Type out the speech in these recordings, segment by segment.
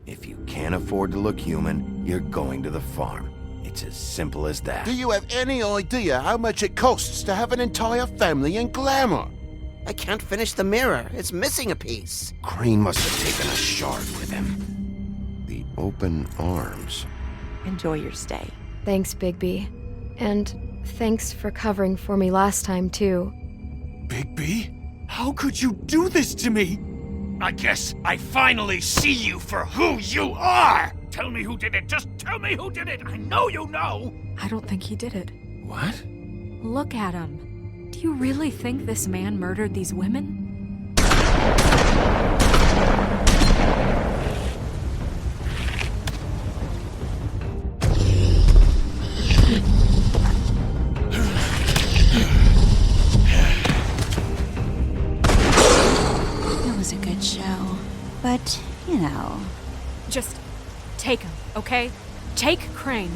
If you can't afford to look human, you're going to the farm. It's as simple as that. Do you have any idea how much it costs to have an entire family in glamour? I can't finish the mirror. It's missing a piece. Crane must have taken a shard with him. The open arms. Enjoy your stay. Thanks, Bigby. And thanks for covering for me last time, too. Bigby? How could you do this to me? I guess I finally see you for who you are! Tell me who did it! Just tell me who did it! I know you know! I don't think he did it. What? Look at him. Do you really think this man murdered these women? It was a good show. But, you know... Just take him, okay? Take Crane.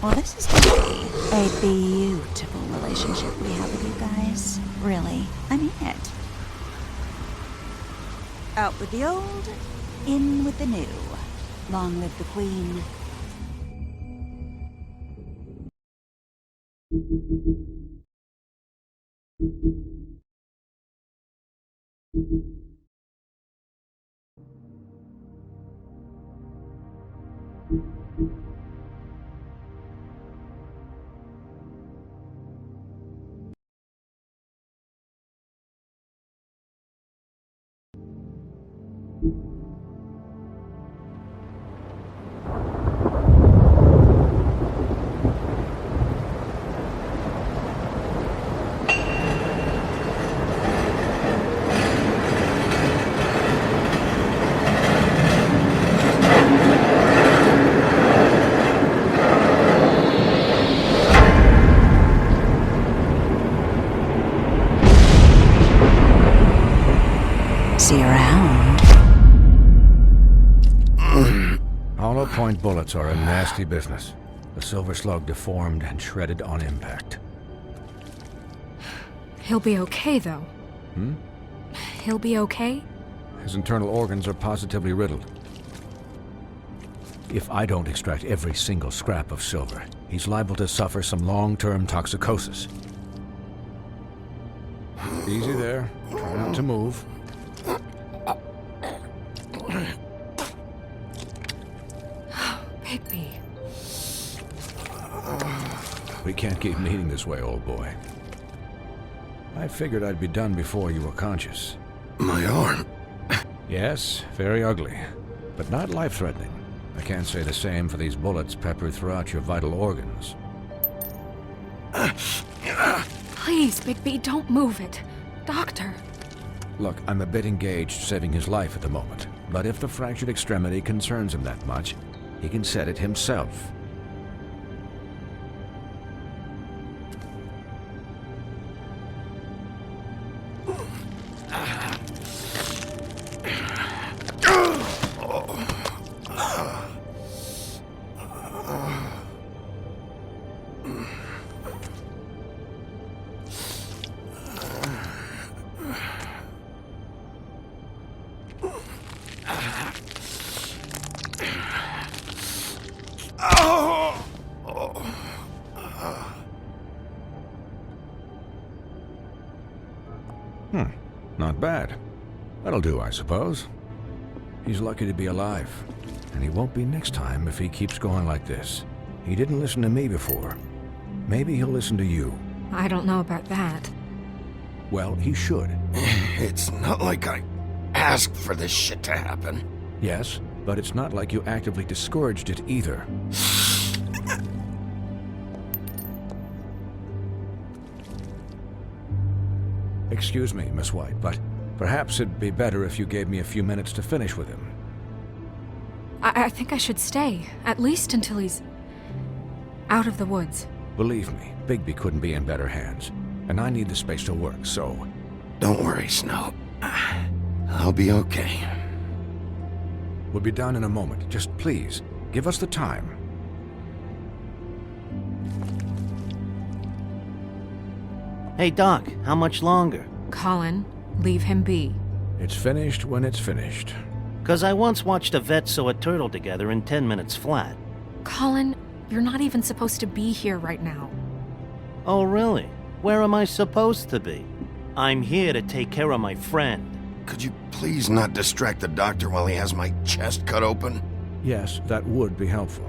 Well, this is gonna be a beautiful relationship we have with you guys. Really. I mean it. Out with the old, in with the new. Long live the Queen. See you around. Hollow point bullets are a nasty business. The silver slug deformed and shredded on impact. He'll be okay, though. He'll be okay? His internal organs are positively riddled. If I don't extract every single scrap of silver, he's liable to suffer some long-term toxicosis. Easy there. Try not to move. Bigby. We can't keep meeting this way, old boy. I figured I'd be done before you were conscious. My arm. Yes, very ugly, but not life-threatening. I can't say the same for these bullets peppered throughout your vital organs. Please, Bigby, don't move it. Doctor. Look, I'm a bit engaged saving his life at the moment, but if the fractured extremity concerns him that much, he can set it himself. Not bad. That'll do, I suppose. He's lucky to be alive. and he won't be next time if he keeps going like this. He didn't listen to me before. Maybe he'll listen to you. I don't know about that. Well, he should. It's not like I asked for this shit to happen. Yes, but it's not like you actively discouraged it either. Excuse me, Miss White, but perhaps it'd be better if you gave me a few minutes to finish with him. I think I should stay, at least until he's out of the woods. Believe me, Bigby couldn't be in better hands, and I need the space to work, so... Don't worry, Snow. I'll be okay. We'll be done in a moment. Just please, give us the time. Hey, Doc, how much longer? Colin, leave him be. It's finished when it's finished. 'Cause I once watched a vet sew a turtle together in 10 minutes flat. Colin, you're not even supposed to be here right now. Oh, really? Where am I supposed to be? I'm here to take care of my friend. Could you please not distract the doctor while he has my chest cut open? Yes, that would be helpful.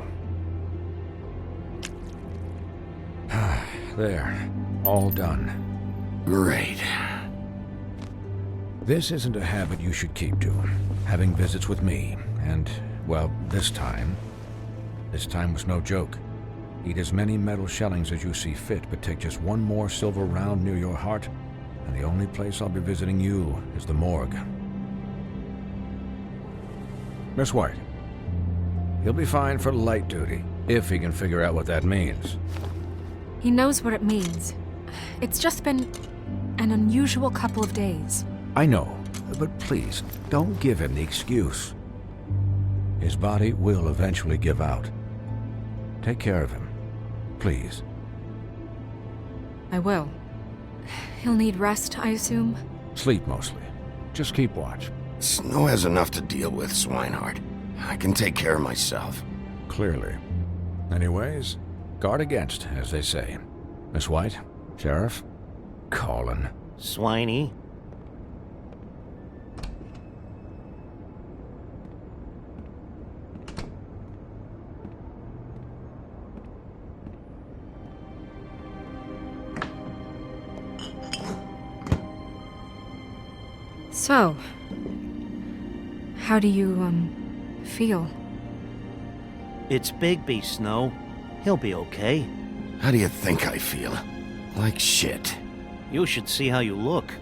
There. All done. Great. This isn't a habit you should keep to. Having visits with me, and, well, this time was no joke. Eat as many metal shellings as you see fit, but take just one more silver round near your heart, and the only place I'll be visiting you is the morgue. Miss White, he'll be fine for light duty, if he can figure out what that means. He knows what it means. It's just been an unusual couple of days. I know, but please, don't give him the excuse. His body will eventually give out. Take care of him, please. I will. He'll need rest, I assume? Sleep mostly. Just keep watch. Snow has enough to deal with, Swinehart. I can take care of myself. Clearly. Anyways, guard against, as they say. Miss White, Sheriff, Colin. Swiney. So, how do you, feel? It's Bigby, Snow. He'll be okay. How do you think I feel? Like shit. You should see how you look.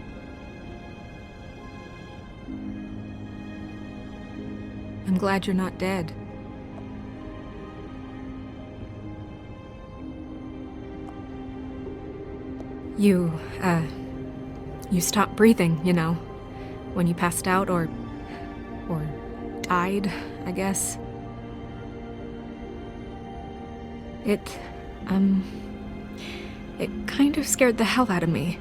I'm glad you're not dead. You stopped breathing, you know, when you passed out or died, I guess. It kind of scared the hell out of me.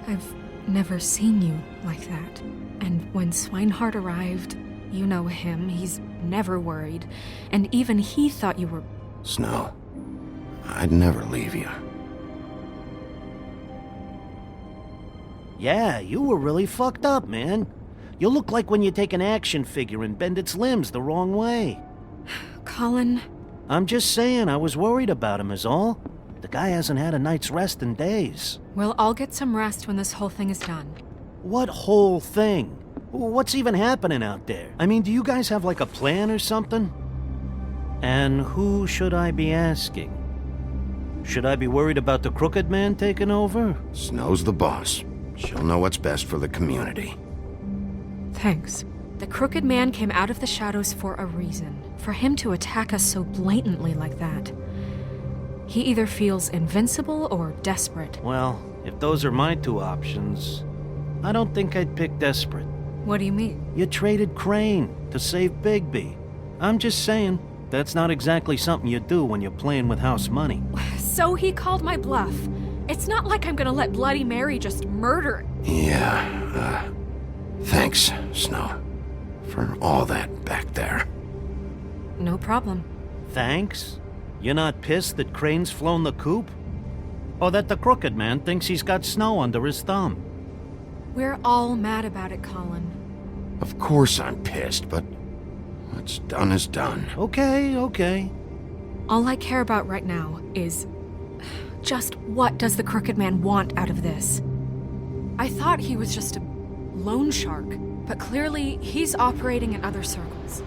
I've never seen you like that. And when Swinehart arrived, you know him, he's never worried. And even he thought you were... Snow, I'd never leave you. Yeah, you were really fucked up, man. You look like when you take an action figure and bend its limbs the wrong way. Colin... I'm just saying, I was worried about him is all. The guy hasn't had a night's rest in days. We'll all get some rest when this whole thing is done. What whole thing? What's even happening out there? I mean, do you guys have like a plan or something? And who should I be asking? Should I be worried about the Crooked Man taking over? Snow's the boss. She'll know what's best for the community. Thanks. The Crooked Man came out of the shadows for a reason. For him to attack us so blatantly like that. He either feels invincible or desperate. Well, if those are my two options, I don't think I'd pick desperate. What do you mean? You traded Crane to save Bigby. I'm just saying, that's not exactly something you do when you're playing with house money. So he called my bluff. It's not like I'm gonna let Bloody Mary just murder... Yeah, thanks, Snow, for all that back there. No problem. Thanks? You're not pissed that Crane's flown the coop? Or that the Crooked Man thinks he's got Snow under his thumb? We're all mad about it, Colin. Of course I'm pissed, but What's done is done. Okay, okay. All I care about right now is just what does the Crooked Man want out of this? I thought he was just a loan shark, but clearly he's operating in other circles.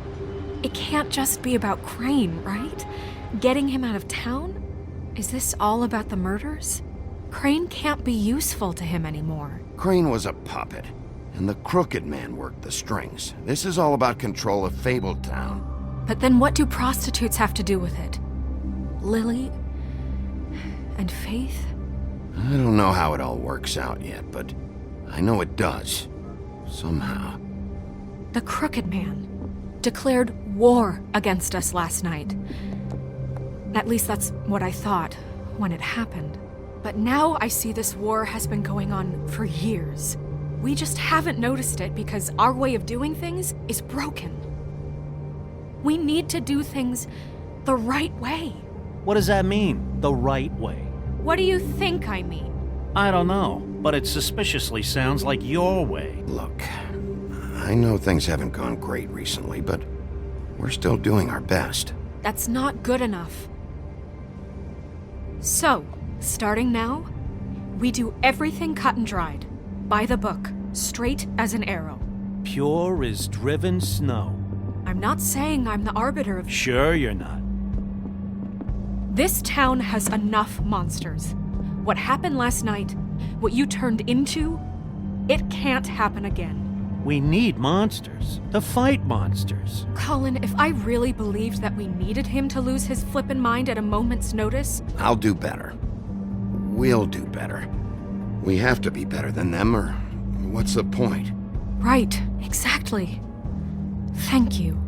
It can't just be about Crane, right? Getting him out of town? Is this all about the murders? Crane can't be useful to him anymore. Crane was a puppet, and the Crooked Man worked the strings. This is all about control of Fabletown. But then what do prostitutes have to do with it? Lily? And Faith? I don't know how it all works out yet, but I know it does. Somehow. The Crooked Man declared war against us last night. At least that's what I thought when it happened. But now I see this war has been going on for years. We just haven't noticed it because our way of doing things is broken. We need to do things the right way. What does that mean, the right way? What do you think I mean? I don't know, but it suspiciously sounds like your way. Look, I know things haven't gone great recently, but we're still doing our best. That's not good enough. So, starting now, we do everything cut and dried. By the book, straight as an arrow. Pure as driven snow. I'm not saying I'm the arbiter of... Sure you're not. This town has enough monsters. What happened last night, what you turned into, it can't happen again. We need monsters. To fight monsters. Colin, if I really believed that we needed him to lose his flippin' mind at a moment's notice... I'll do better. We'll do better. We have to be better than them, or what's the point? Right, exactly. Thank you.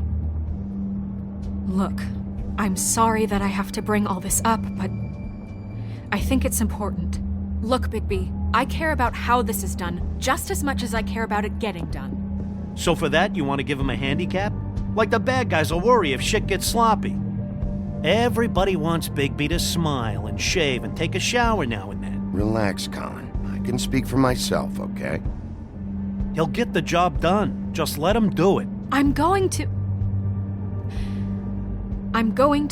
Look, I'm sorry that I have to bring all this up, but I think it's important. Look, Bigby, I care about how this is done just as much as I care about it getting done. So for that, you want to give him a handicap? Like the bad guys will worry if shit gets sloppy. Everybody wants Bigby to smile and shave and take a shower now and then. Relax, Colin. I can speak for myself, okay? He'll get the job done. Just let him do it. I'm going to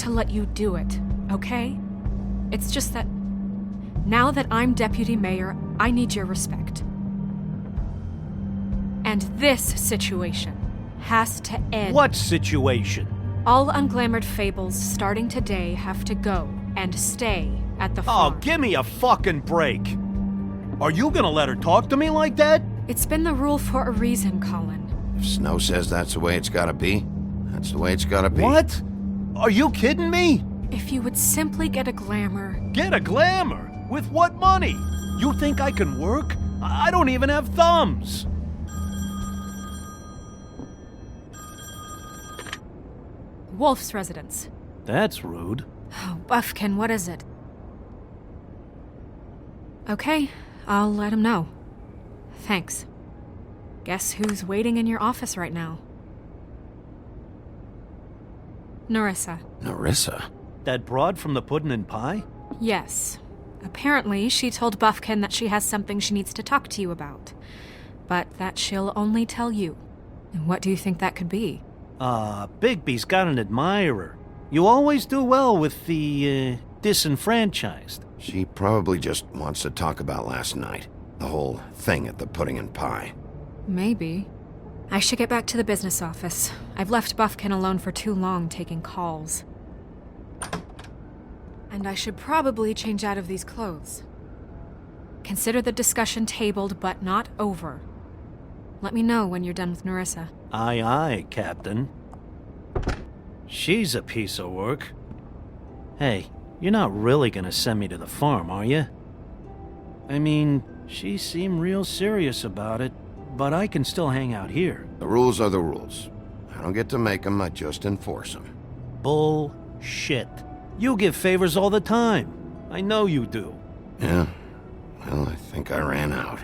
let you do it, okay? It's just that now that I'm deputy mayor, I need your respect. And this situation has to end. What situation? All unglamored fables starting today have to go and stay at the Oh, farm. give me a fucking break. Are you gonna let her talk to me like that? It's been the rule for a reason, Colin. If Snow says that's the way it's gotta be, that's the way it's gotta be. What? Are you kidding me? If you would simply get a glamour. Get a glamour? With what money? You think I can work? I don't even have thumbs. Wolf's residence. That's rude. Oh, Buffkin, what is it? Okay, I'll let him know. Thanks. Guess who's waiting in your office right now? Narissa. Narissa? That broad from the puddin' and pie? Yes. Apparently, she told Buffkin that she has something she needs to talk to you about. But that she'll only tell you. And what do you think that could be? Bigby's got an admirer. You always do well with the, disenfranchised. She probably just wants to talk about last night. The whole thing at the pudding and pie. Maybe. I should get back to the business office. I've left Buffkin alone for too long taking calls. And I should probably change out of these clothes. Consider the discussion tabled but not over. Let me know when you're done with Narissa. Aye, aye, Captain. She's a piece of work. Hey, you're not really gonna send me to the farm, are you? I mean, she seemed real serious about it, but I can still hang out here. The rules are the rules. I don't get to make them, I just enforce them. Bullshit. You give favors all the time. I know you do. Yeah? Well, I think I ran out.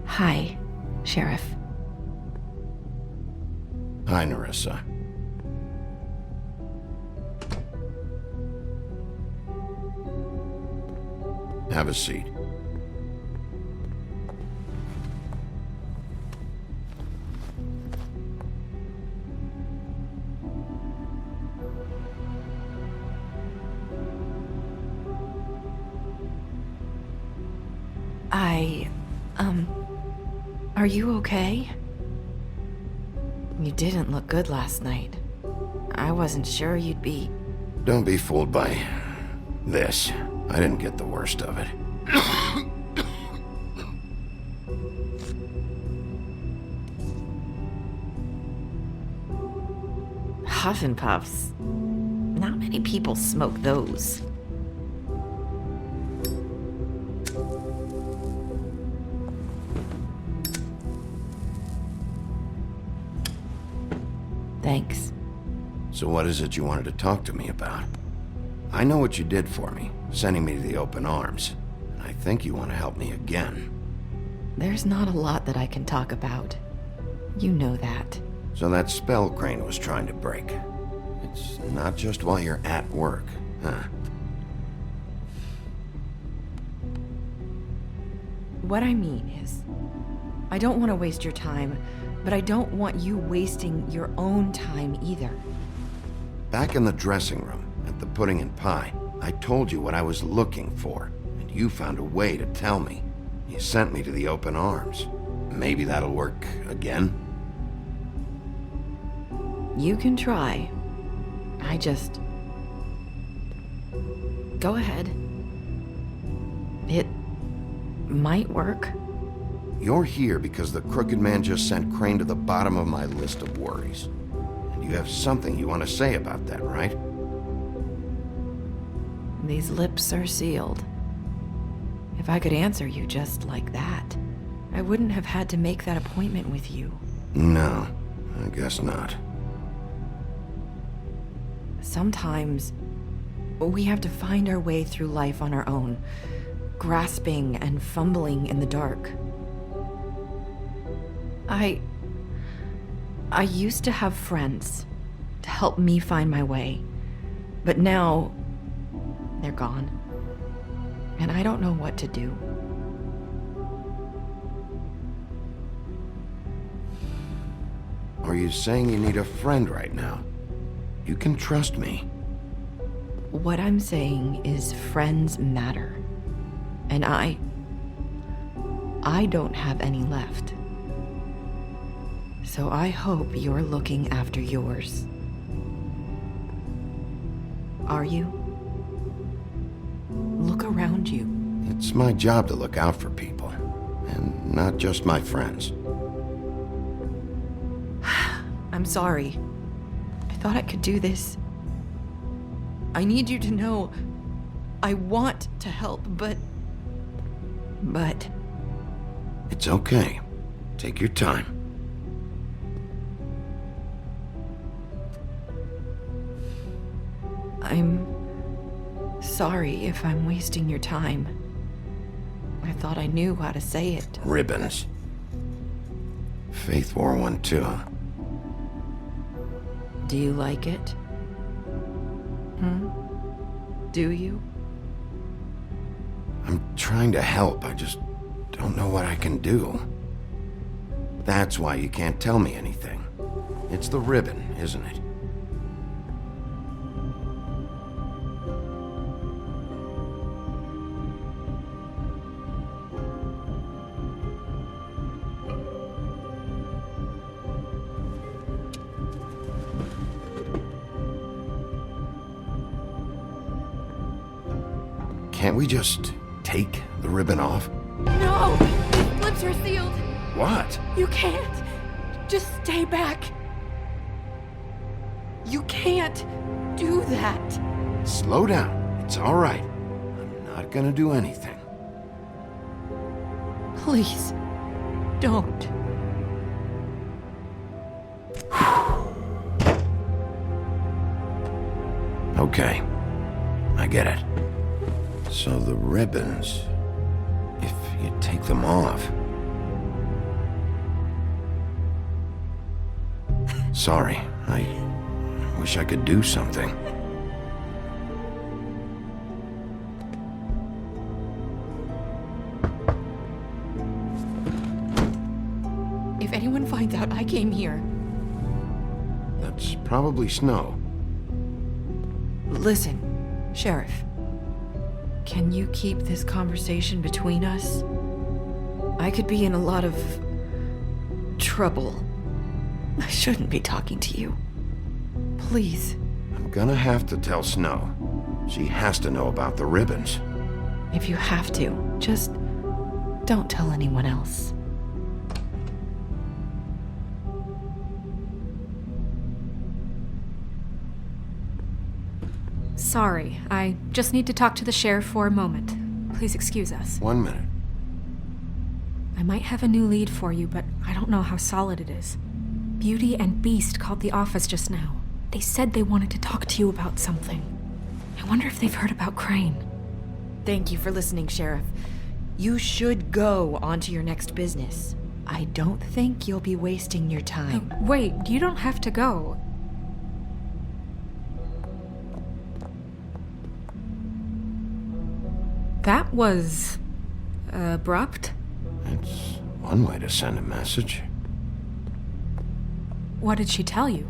Hi, Sheriff. Hi, Nerissa. Have a seat. Are you okay? You didn't look good last night. I wasn't sure you'd be... Don't be fooled by this. I didn't get the worst of it. Huff and Puffs. Not many people smoke those. Thanks. So what is it you wanted to talk to me about? I know what you did for me, sending me to the open arms. And I think you want to help me again. There's not a lot that I can talk about. You know that. So that spell Crane was trying to break. It's not just while you're at work, huh? What I mean is, I don't want to waste your time, but I don't want you wasting your own time either. Back in the dressing room, at the pudding and pie, I told you what I was looking for, and you found a way to tell me. You sent me to the open arms. Maybe that'll work again? You can try. I just... Go ahead. It might work. You're here because the crooked man just sent Crane to the bottom of my list of worries. And you have something you want to say about that, right? These lips are sealed. If I could answer you just like that, I wouldn't have had to make that appointment with you. No, I guess not. Sometimes we have to find our way through life on our own, grasping and fumbling in the dark. I used to have friends to help me find my way, but now they're gone, and I don't know what to do. Are you saying you need a friend right now? You can trust me. What I'm saying is friends matter, and I don't have any left. So I hope you're looking after yours. Are you? Look around you. It's my job to look out for people, and not just my friends. I'm sorry. I thought I could do this. I need you to know I want to help, but... It's okay. Take your time. I'm sorry if I'm wasting your time. I thought I knew how to say it. Ribbons. Faith wore one too. Do you like it? Do you? I'm trying to help, I just don't know what I can do. That's why you can't tell me anything. It's the ribbon, isn't it? Can't we just take the ribbon off? No! These lips are sealed! What? You can't! Just stay back! You can't do that! Slow down. It's all right. I'm not gonna do anything. Please, don't. Okay. I get it. So the ribbons you take them off. Sorry, I wish I could do something. If anyone finds out I came here... That's probably Snow. Listen, Sheriff. Can you keep this conversation between us? I could be in a lot of... trouble. I shouldn't be talking to you. Please. I'm gonna have to tell Snow. She has to know about the ribbons. If you have to, just don't tell anyone else. Sorry, I just need to talk to the sheriff for a moment. Please excuse us. 1 minute. I might have a new lead for you, but I don't know how solid it is. Beauty and Beast called the office just now. They said they wanted to talk to you about something. I wonder if they've heard about Crane. Thank you for listening, Sheriff. You should go on to your next business. I don't think you'll be wasting your time. Wait, you don't have to go. That was... abrupt? It's one way to send a message. What did she tell you?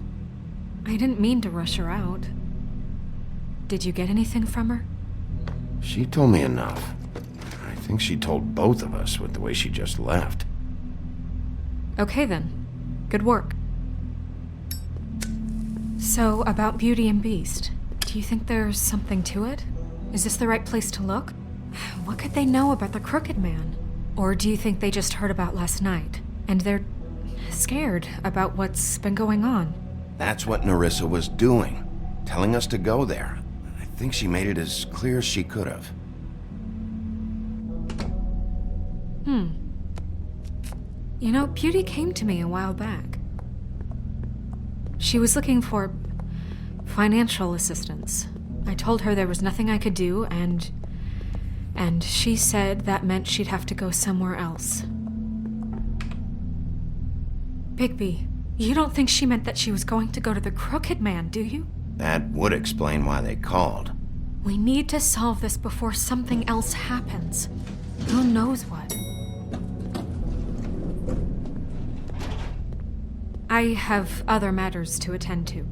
I didn't mean to rush her out. Did you get anything from her? She told me enough. I think she told both of us with the way she just left. Okay then. Good work. So, about Beauty and Beast, do you think there's something to it? Is this the right place to look? What could they know about the Crooked Man? Or do you think they just heard about last night, and they're scared about what's been going on? That's what Nerissa was doing, telling us to go there. I think she made it as clear as she could have. You know, Beauty came to me a while back. She was looking for financial assistance. I told her there was nothing I could do, and she said that meant she'd have to go somewhere else. Bigby, you don't think she meant that she was going to go to the Crooked Man, do you? That would explain why they called. We need to solve this before something else happens. Who knows what? I have other matters to attend to.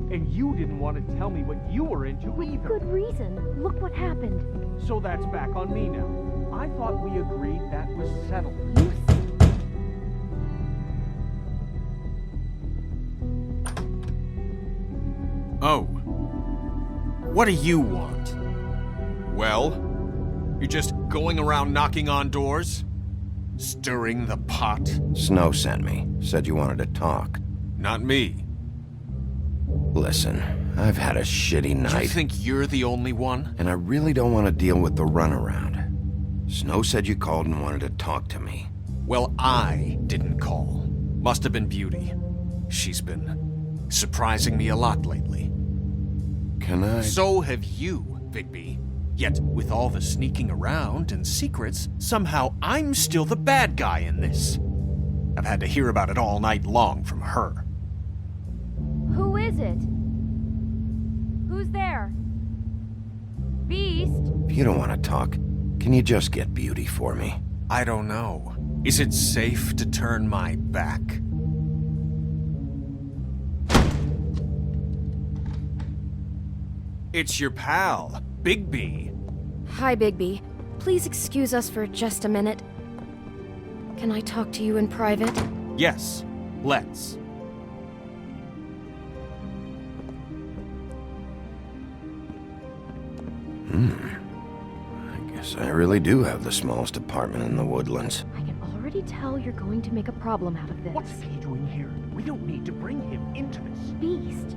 And you didn't want to tell me what you were into either. Good reason. Look what happened. So that's back on me now. I thought we agreed that was settled. Oh. What do you want? Well? You're just going around knocking on doors? Stirring the pot? Snow sent me. Said you wanted to talk. Not me. Listen, I've had a shitty night. You think you're the only one? And I really don't want to deal with the runaround. Snow said you called and wanted to talk to me. Well, I didn't call. Must have been Beauty. She's been surprising me a lot lately. Can I... So have you, Bigby. Yet, with all the sneaking around and secrets, somehow I'm still the bad guy in this. I've had to hear about it all night long from her. Who is it? Who's there? Beast? If you don't want to talk, can you just get Beauty for me? I don't know. Is it safe to turn my back? It's your pal, Bigby. Hi, Bigby. Please excuse us for just a minute. Can I talk to you in private? Yes, let's. I guess I really do have the smallest apartment in the Woodlands. I can already tell you're going to make a problem out of this. What's he doing here? We don't need to bring him into this. Beast?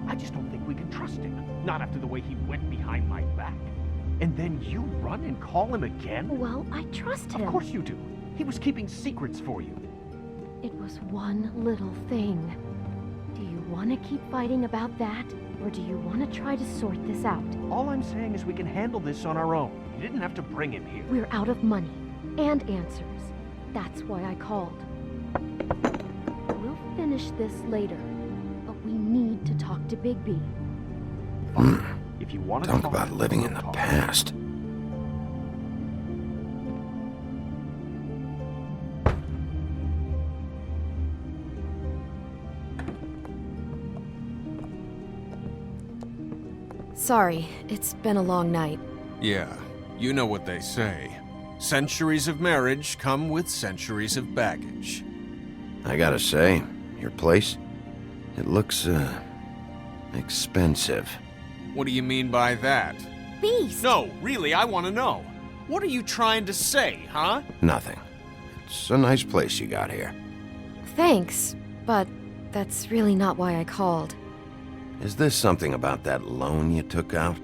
I just don't think we can trust him. Not after the way he went behind my back. And then you run and call him again? Well, I trust him. Of course you do. He was keeping secrets for you. It was one little thing. Do you want to keep fighting about that, or do you want to try to sort this out? All I'm saying is we can handle this on our own. You didn't have to bring him here. We're out of money and answers. That's why I called. We'll finish this later, but we need to talk to Bigby. If you want to Talk about living in the past. Sorry, it's been a long night. Yeah, you know what they say. Centuries of marriage come with centuries of baggage. I gotta say, your place, it looks, expensive. What do you mean by that? Beast! No, really, I want to know. What are you trying to say, huh? Nothing. It's a nice place you got here. Thanks, but that's really not why I called. Is this something about that loan you took out?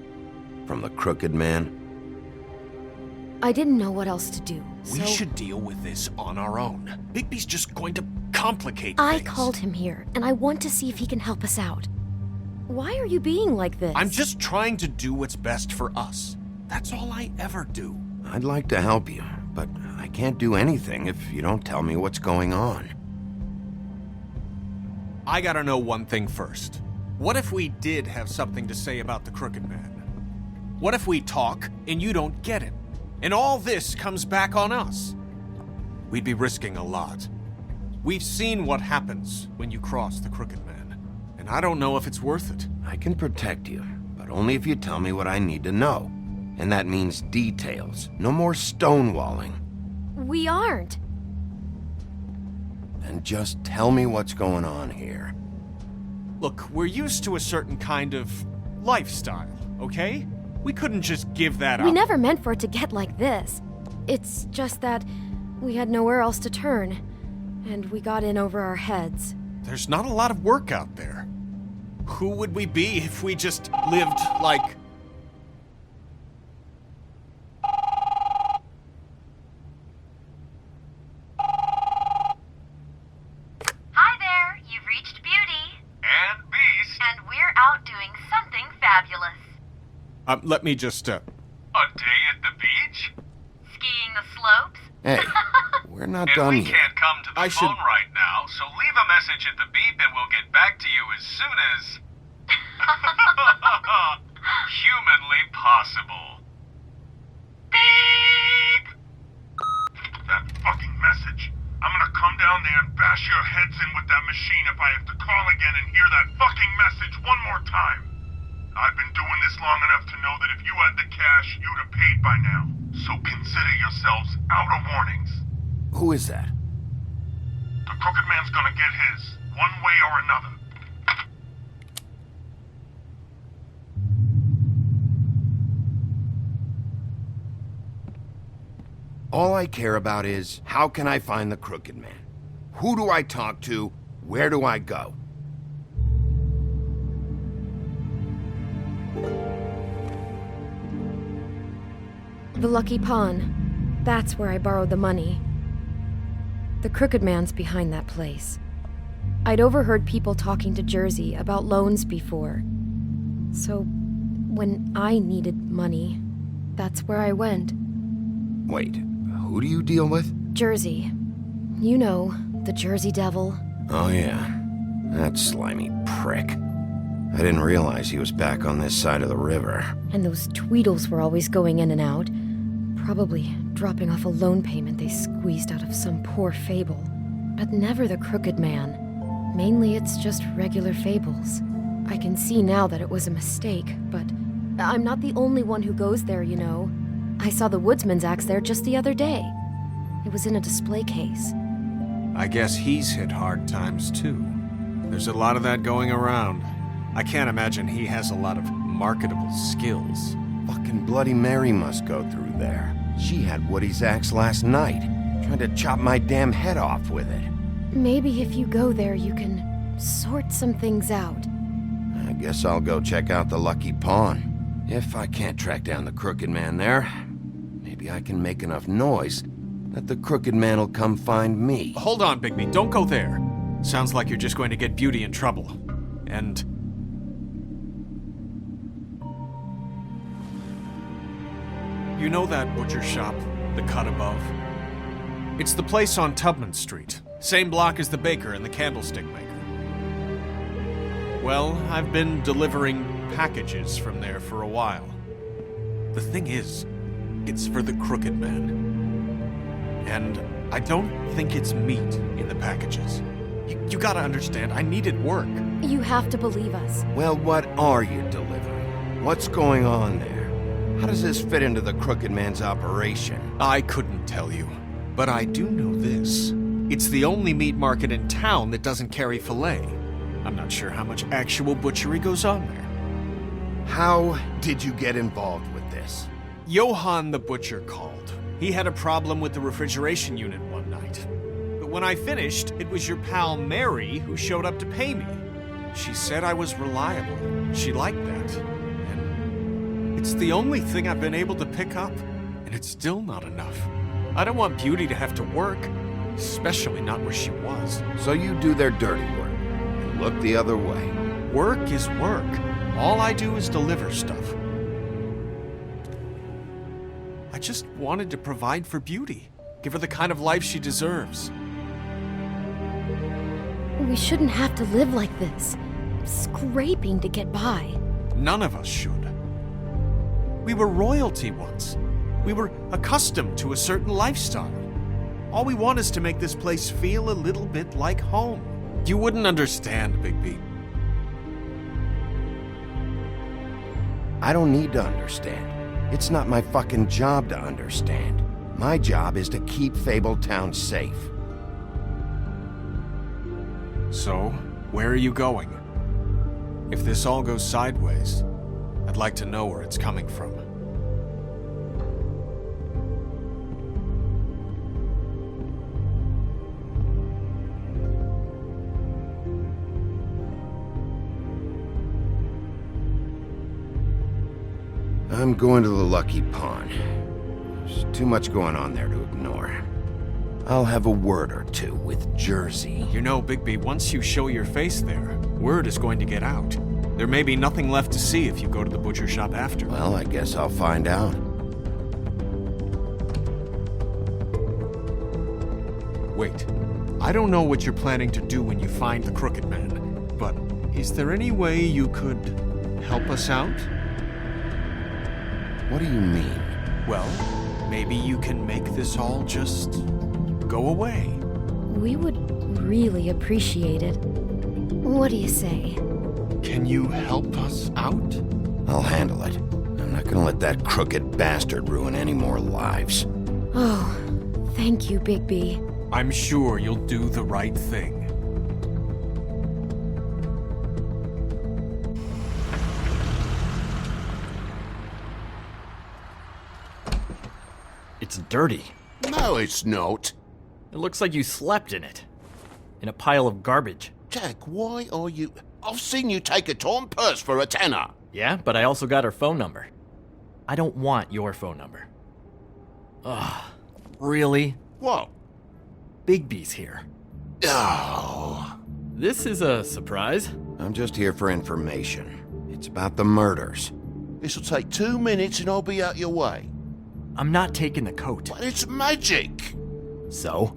From the crooked man? I didn't know what else to do, We so should deal with this on our own. Bigby's just going to complicate I things. called him here, and I want to see if he can help us out. Why are you being like this? I'm just trying to do what's best for us. That's all I ever do. I'd like to help you, but I can't do anything if you don't tell me what's going on. I gotta know one thing first. What if we did have something to say about the Crooked Man? What if we talk and you don't get him? And all this comes back on us? We'd be risking a lot. We've seen what happens when you cross the Crooked Man, and I don't know if it's worth it. I can protect you, but only if you tell me what I need to know. And that means details. No more stonewalling. We aren't. Then just tell me what's going on here. Look, we're used to a certain kind of lifestyle, okay? We couldn't just give that up. We never meant for it to get like this. It's just that we had nowhere else to turn, and we got in over our heads. There's not a lot of work out there. Who would we be if we just lived like... Hi there, you've reached Beauty. And Beast. And we're out doing something fabulous. Let me just, A day at the beach? Skiing the slopes? Hey, we're not And done we yet. can't come to the I should- phone right now, so leave a message at the beep and we'll get back to you as soon as... humanly possible. Beep! That fucking message. I'm gonna come down there and bash your heads in with that machine if I have to call again and hear that fucking message one more time. I've been doing this long enough to know that if you had the cash, you'd have paid by now. So consider yourselves out of warnings. Who is that? The Crooked Man's gonna get his, one way or another. All I care about is, how can I find the Crooked Man? Who do I talk to? Where do I go? The Lucky Pawn. That's where I borrowed the money. The Crooked Man's behind that place. I'd overheard people talking to Jersey about loans before. So, when I needed money, that's where I went. Wait, who do you deal with? Jersey. You know, the Jersey Devil. Oh yeah, that slimy prick. I didn't realize he was back on this side of the river. And those Tweedles were always going in and out. Probably dropping off a loan payment they squeezed out of some poor fable. But never the Crooked Man. Mainly it's just regular fables. I can see now that it was a mistake, but I'm not the only one who goes there, you know. I saw the woodsman's axe there just the other day. It was in a display case. I guess he's hit hard times too. There's a lot of that going around. I can't imagine he has a lot of marketable skills. Fucking Bloody Mary must go through there. She had Woody's axe last night, trying to chop my damn head off with it. Maybe if you go there, you can sort some things out. I guess I'll go check out the Lucky Pawn. If I can't track down the Crooked Man there, maybe I can make enough noise that the crooked man will come find me. Hold on, Bigby, don't go there. Sounds like you're just going to get Beauty in trouble. And... you know that butcher shop, the cut above? It's the place on Tubman Street. Same block as the baker and the candlestick maker. Well, I've been delivering packages from there for a while. The thing is, it's for the crooked man. And I don't think it's meat in the packages. You gotta understand, I needed work. You have to believe us. Well, what are you delivering? What's going on there? How does this fit into the crooked man's operation? I couldn't tell you, but I do know this. It's the only meat market in town that doesn't carry filet. I'm not sure how much actual butchery goes on there. How did you get involved with this? Johann the butcher called. He had a problem with the refrigeration unit one night. But when I finished, it was your pal Mary who showed up to pay me. She said I was reliable. She liked that. And it's the only thing I've been able to pick up, and it's still not enough. I don't want Beauty to have to work, especially not where she was. So you do their dirty work and look the other way. Work is work. All I do is deliver stuff. I just wanted to provide for Beauty. Give her the kind of life she deserves. We shouldn't have to live like this, scraping to get by. None of us should. We were royalty once. We were accustomed to a certain lifestyle. All we want is to make this place feel a little bit like home. You wouldn't understand, Bigby. I don't need to understand. It's not my fucking job to understand. My job is to keep Fabletown safe. So, where are you going? If this all goes sideways, I'd like to know where it's coming from. I'm going to the Lucky Pawn. There's too much going on there to ignore. I'll have a word or two with Jersey. You know, Bigby, once you show your face there, word is going to get out. There may be nothing left to see if you go to the butcher shop after. Well, I guess I'll find out. Wait. I don't know what you're planning to do when you find the crooked man, but is there any way you could help us out? What do you mean? Well, maybe you can make this all just go away. We would really appreciate it. What do you say? Can you help us out? I'll handle it. I'm not gonna let that crooked bastard ruin any more lives. Oh, thank you, Bigby. I'm sure you'll do the right thing. It's dirty. No, it's not. It looks like you slept in it. In a pile of garbage. Jack, why are you... I've seen you take a torn purse for a tenner. Yeah, but I also got her phone number. I don't want your phone number. Ugh, really? What? Bigby's here. Oh. This is a surprise. I'm just here for information. It's about the murders. This'll take 2 minutes and I'll be out your way. I'm not taking the coat. But it's magic. So?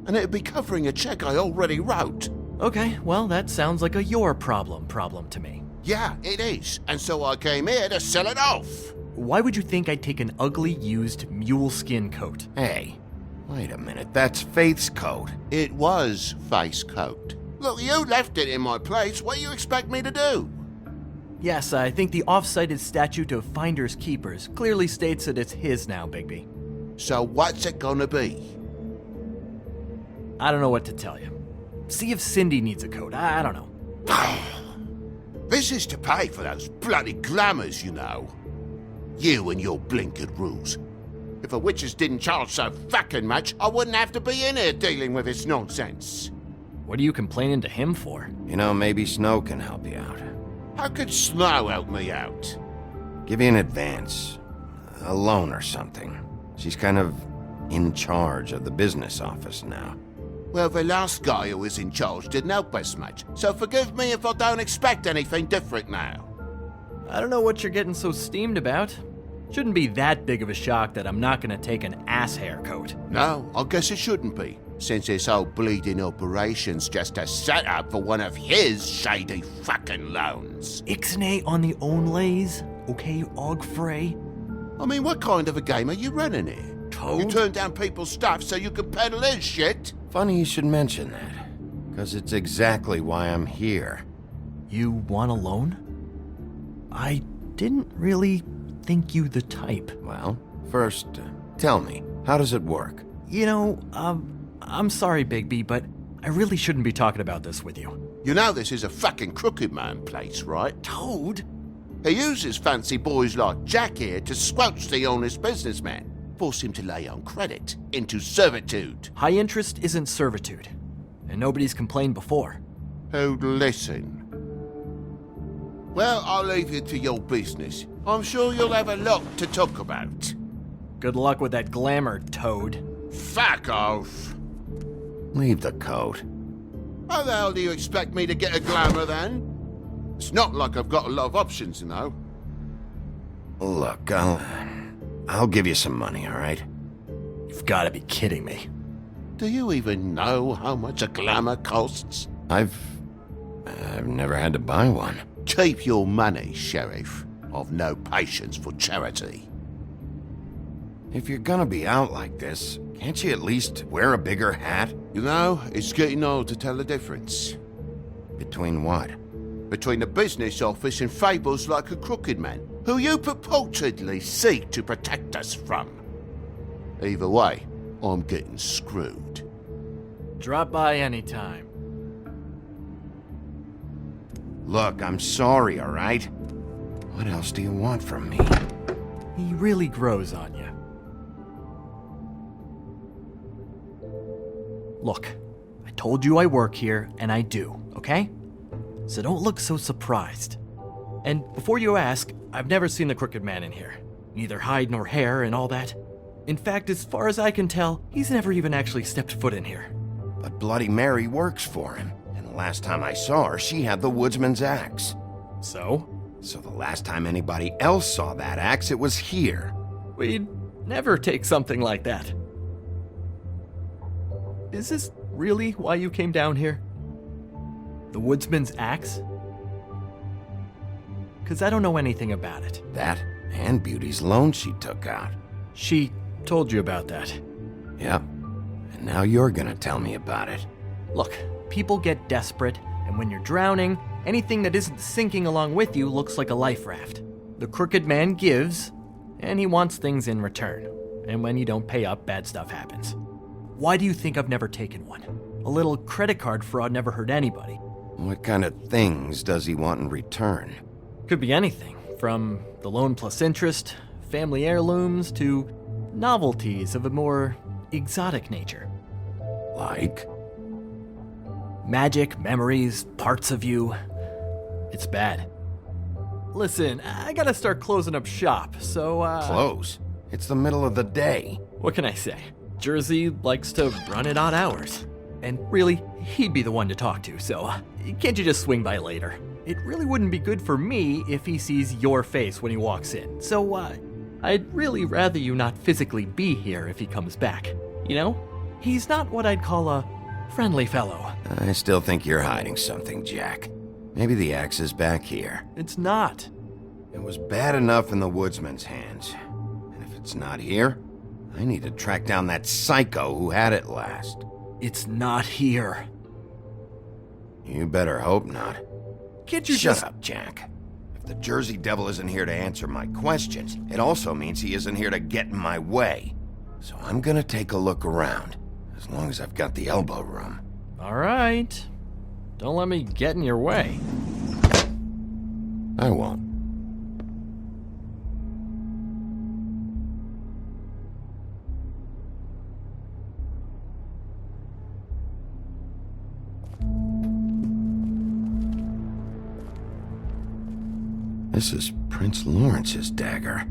And it'd be covering a check I already wrote. Okay, well, that sounds like a your problem to me. Yeah, it is. And so I came here to sell it off. Why would you think I'd take an ugly, used mule skin coat? Hey, wait a minute. That's Faith's coat. It was Faith's coat. Look, you left it in my place. What do you expect me to do? Yes, I think the off-cited statute of Finders Keepers clearly states that it's his now, Bigby. So what's it gonna be? I don't know what to tell you. See if Cindy needs a coat. I don't know. This is to pay for those bloody glamours, you know. You and your blinkered rules. If the witches didn't charge so fucking much, I wouldn't have to be in here dealing with this nonsense. What are you complaining to him for? You know, maybe Snow can help you out. How could Snow help me out? Give you an advance. A loan or something. She's kind of in charge of the business office now. Well, the last guy who was in charge didn't help us much, so forgive me if I don't expect anything different now. I don't know what you're getting so steamed about. Shouldn't be that big of a shock that I'm not gonna take an ass haircut. No, I guess it shouldn't be, since this whole bleeding operation's just a setup for one of his shady fucking loans. Ixnay on the own lays, okay, Og Frey? I mean, what kind of a game are you running here? Toad? You turn down people's stuff so you can peddle his shit? Funny you should mention that, because it's exactly why I'm here. You want a loan? I didn't really think you the type. Well, first, tell me, how does it work? You know, I'm sorry, Bigby, but I really shouldn't be talking about this with you. You know this is a fucking crooked man place, right? Toad? He uses fancy boys like Jack here to squelch the honest businessman. Force him to lay on credit into servitude. High interest isn't servitude, and nobody's complained before. Who'd listen? Well, I'll leave you to your business. I'm sure you'll have a lot to talk about. Good luck with that glamour, Toad. Fuck off! Leave the coat. How the hell do you expect me to get a glamour then? It's not like I've got a lot of options, you know. Look, I'll give you some money, all right? You've got to be kidding me. Do you even know how much a glamour costs? I've never had to buy one. Keep your money, Sheriff. I've no patience for charity. If you're gonna be out like this, can't you at least wear a bigger hat? You know, it's getting old to tell the difference. Between what? Between the business office and fables like a crooked man, who you purportedly seek to protect us from. Either way, I'm getting screwed. Drop by anytime. Look, I'm sorry, all right? What else do you want from me? He really grows on you. Look, I told you I work here, and I do, okay? So don't look so surprised. And before you ask, I've never seen the Crooked Man in here. Neither hide nor hair and all that. In fact, as far as I can tell, he's never even actually stepped foot in here. But Bloody Mary works for him, and the last time I saw her, she had the woodsman's axe. So? So the last time anybody else saw that axe, it was here. We'd never take something like that. Is this really why you came down here? The woodsman's axe? 'Cause I don't know anything about it. That and Beauty's loan she took out. She told you about that. Yep. And now you're gonna tell me about it. Look, people get desperate, and when you're drowning, anything that isn't sinking along with you looks like a life raft. The Crooked Man gives, and he wants things in return. And when you don't pay up, bad stuff happens. Why do you think I've never taken one? A little credit card fraud never hurt anybody. What kind of things does he want in return? Could be anything, from the loan plus interest, family heirlooms, to novelties of a more exotic nature. Like? Magic, memories, parts of you. It's bad. Listen, I gotta start closing up shop, so, Close? It's the middle of the day. What can I say? Jersey likes to run at odd hours. And really, he'd be the one to talk to, so can't you just swing by later? It really wouldn't be good for me if he sees your face when he walks in, so I'd really rather you not physically be here if he comes back. You know? He's not what I'd call a friendly fellow. I still think you're hiding something, Jack. Maybe the axe is back here. It's not. It was bad enough in the woodsman's hands. And if it's not here, I need to track down that psycho who had it last. It's not here. You better hope not. Can't you Shut up, Jack. If the Jersey Devil isn't here to answer my questions, it also means he isn't here to get in my way. So I'm gonna take a look around, as long as I've got the elbow room. All right. Don't let me get in your way. I won't. This is Prince Lawrence's dagger.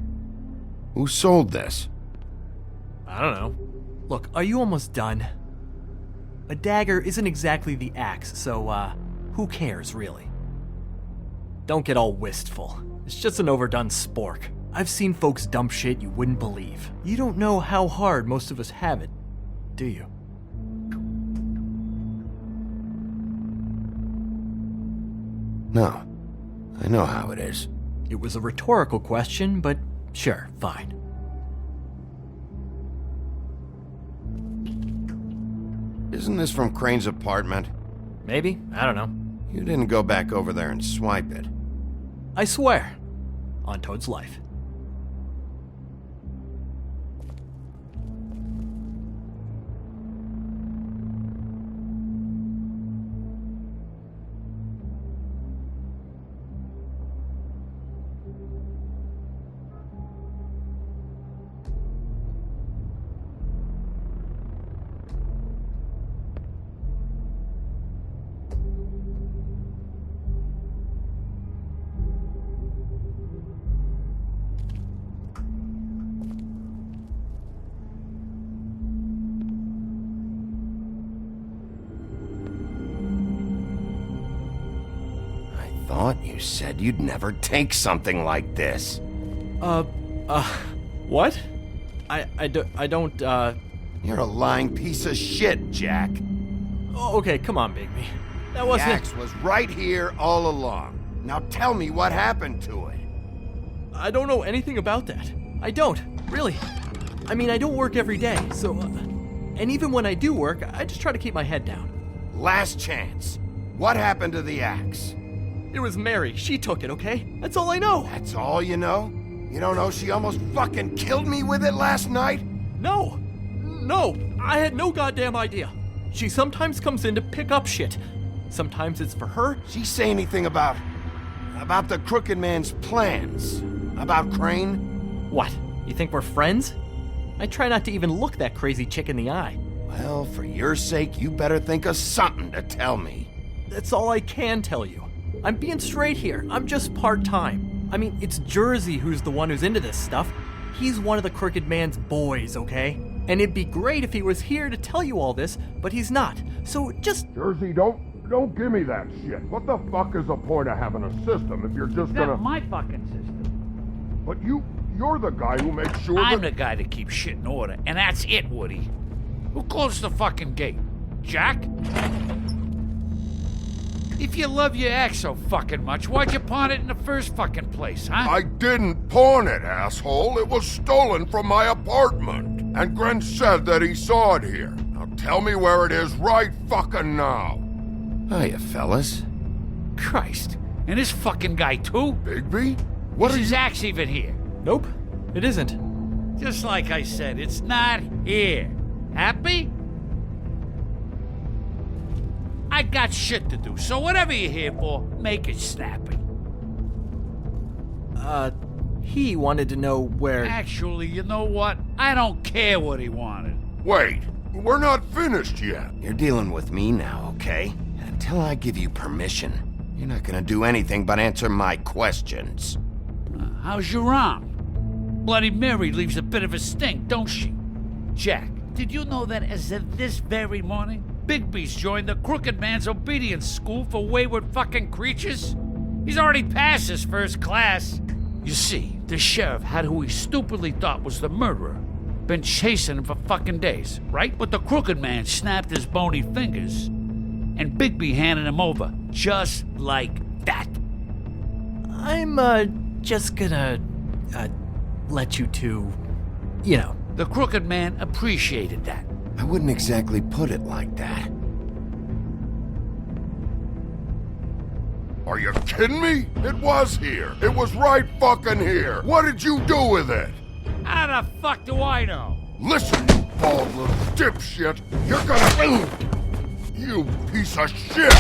Who sold this? I don't know. Look, are you almost done? A dagger isn't exactly the axe, so, who cares, really? Don't get all wistful. It's just an overdone spork. I've seen folks dump shit you wouldn't believe. You don't know how hard most of us have it, do you? No. I know how it is. It was a rhetorical question, but sure, fine. Isn't this from Crane's apartment? Maybe, I don't know. You didn't go back over there and swipe it. I swear. On Toad's life. Thought you said you'd never take something like this. What? I don't, You're a lying piece of shit, Jack. Oh, okay, come on, Bigby. That wasn't... The axe was right here all along. Now tell me what happened to it. I don't know anything about that. I don't, really. I mean, I don't work every day, so... and even when I do work, I just try to keep my head down. Last chance. What happened to the axe? It was Mary. She took it, okay? That's all I know. That's all you know? You don't know she almost fucking killed me with it last night? No, I had no goddamn idea. She sometimes comes in to pick up shit. Sometimes it's for her. She say anything about the Crooked Man's plans? About Crane? What? You think we're friends? I try not to even look that crazy chick in the eye. Well, for your sake, you better think of something to tell me. That's all I can tell you. I'm being straight here. I'm just part-time. I mean, it's Jersey who's the one who's into this stuff. He's one of the Crooked Man's boys, okay? And it'd be great if he was here to tell you all this, but he's not. So just... Jersey, don't give me that shit. What the fuck is the point of having a system if you're just gonna... That's my fucking system. But you're the guy who makes sure I'm the guy that keeps shit in order, and that's it, Woody. Who closed the fucking gate? Jack? If you love your axe so fucking much, why'd you pawn it in the first fucking place, huh? I didn't pawn it, asshole. It was stolen from my apartment. And Gren said that he saw it here. Now tell me where it is right fucking now. Hiya, fellas. Christ. And this fucking guy, too? Bigby? What is his axe even here? Nope, it isn't. Just like I said, it's not here. Happy? I got shit to do, so whatever you're here for, make it snappy. He wanted to know where... Actually, you know what? I don't care what he wanted. Wait, we're not finished yet. You're dealing with me now, okay? Until I give you permission, you're not gonna do anything but answer my questions. How's your arm? Bloody Mary leaves a bit of a stink, don't she? Jack, did you know that as of this very morning, Bigby's joined the Crooked Man's obedience school for wayward fucking creatures? He's already passed his first class. You see, the sheriff had who he stupidly thought was the murderer. Been chasing him for fucking days, right? But the Crooked Man snapped his bony fingers, and Bigby handed him over, just like that. I'm, just gonna, let you two, you know. The Crooked Man appreciated that. I wouldn't exactly put it like that. Are you kidding me? It was here. It was right fucking here. What did you do with it? How the fuck do I know? Listen, you bald little dipshit. You're gonna... You piece of shit!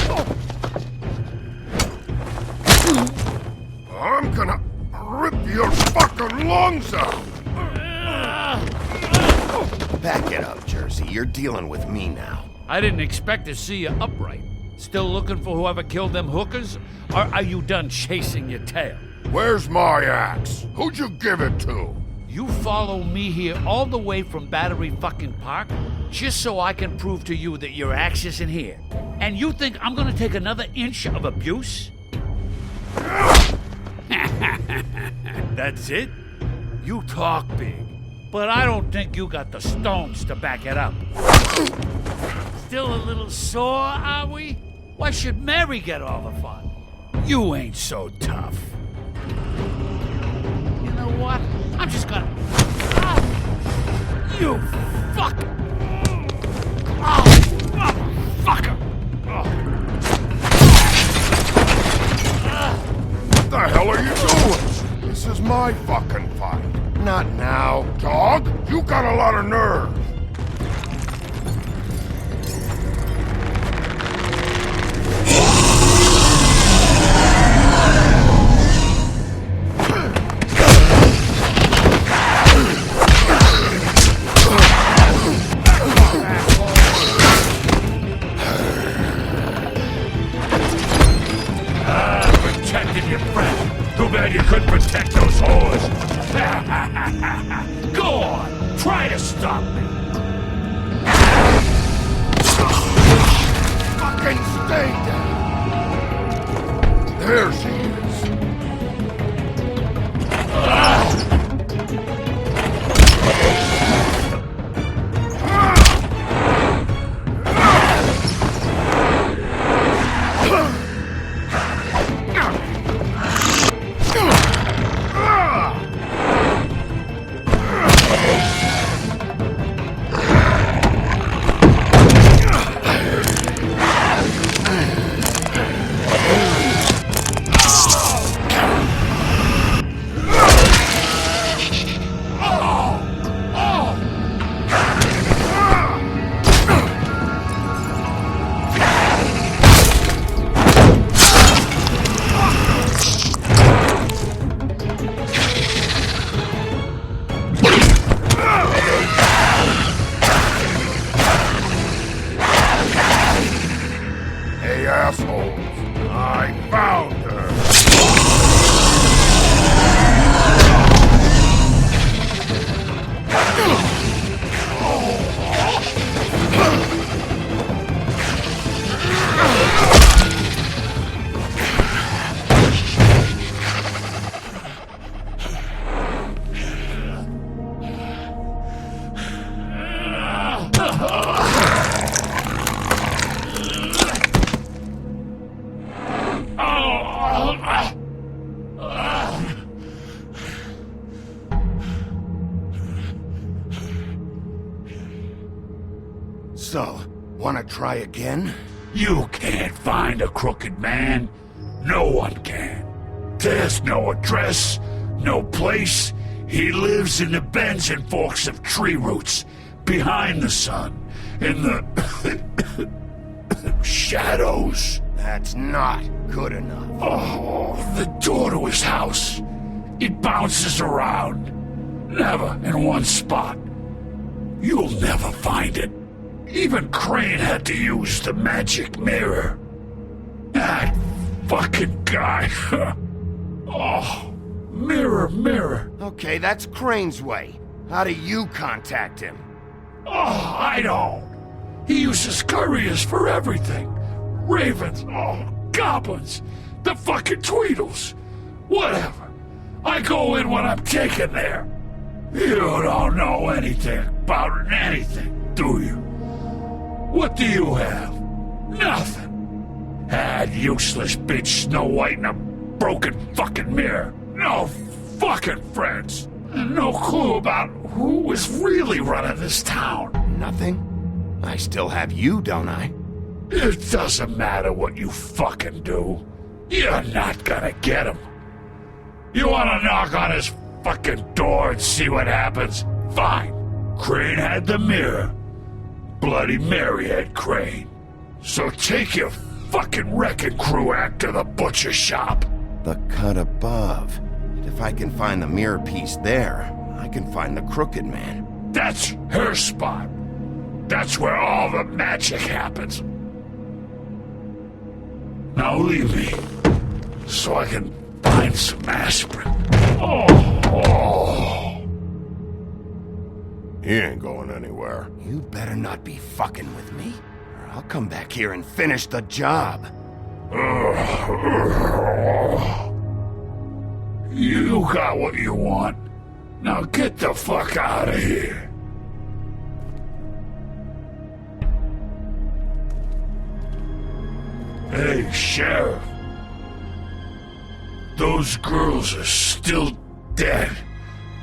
I'm gonna rip your fucking lungs out! Back it up, Jersey. You're dealing with me now. I didn't expect to see you upright. Still looking for whoever killed them hookers? Or are you done chasing your tail? Where's my axe? Who'd you give it to? You follow me here all the way from Battery fucking Park just so I can prove to you that your axe isn't here. And you think I'm gonna take another inch of abuse? That's it? You talk big, but I don't think you got the stones to back it up. Still a little sore, are we? Why should Mary get all the fun? You ain't so tough. You know what? I'm just gonna... Ah! You fuck! Oh, fucker! What the hell are you doing? This is my fucking fight. Not now. Dog, you got a lot of nerve. Protected your friend. Too bad you couldn't protect those whores. Go on, try to stop me. Fucking stay down. There she is. So, wanna try again? You can't find a crooked man. No one can. There's no address, no place. He lives in the bends and forks of tree roots, behind the sun, in the shadows. That's not good enough. Oh, the door to his house. It bounces around. Never in one spot. You'll never find it. Even Crane had to use the magic mirror. That fucking guy. Oh, mirror, mirror. Okay, that's Crane's way. How do you contact him? Oh, I don't. He uses couriers for everything. Ravens, goblins, the fucking Tweedles. Whatever. I go in when I'm taken there. You don't know anything about anything, do you? What do you have? Nothing. That useless bitch Snow White and a broken fucking mirror. No fucking friends. And no clue about who was really running this town. Nothing? I still have you, don't I? It doesn't matter what you fucking do. You're not gonna get him. You wanna knock on his fucking door and see what happens? Fine. Crane had the mirror. Bloody Mary had Crane. So take your fucking wrecking crew act to the butcher shop. The cut above. If I can find the mirror piece there, I can find the crooked man. That's her spot. That's where all the magic happens. Now leave me, so I can find some aspirin. Oh. He ain't going anywhere. You better not be fucking with me, or I'll come back here and finish the job. You got what you want. Now get the fuck out of here. Hey, Sheriff. Those girls are still dead.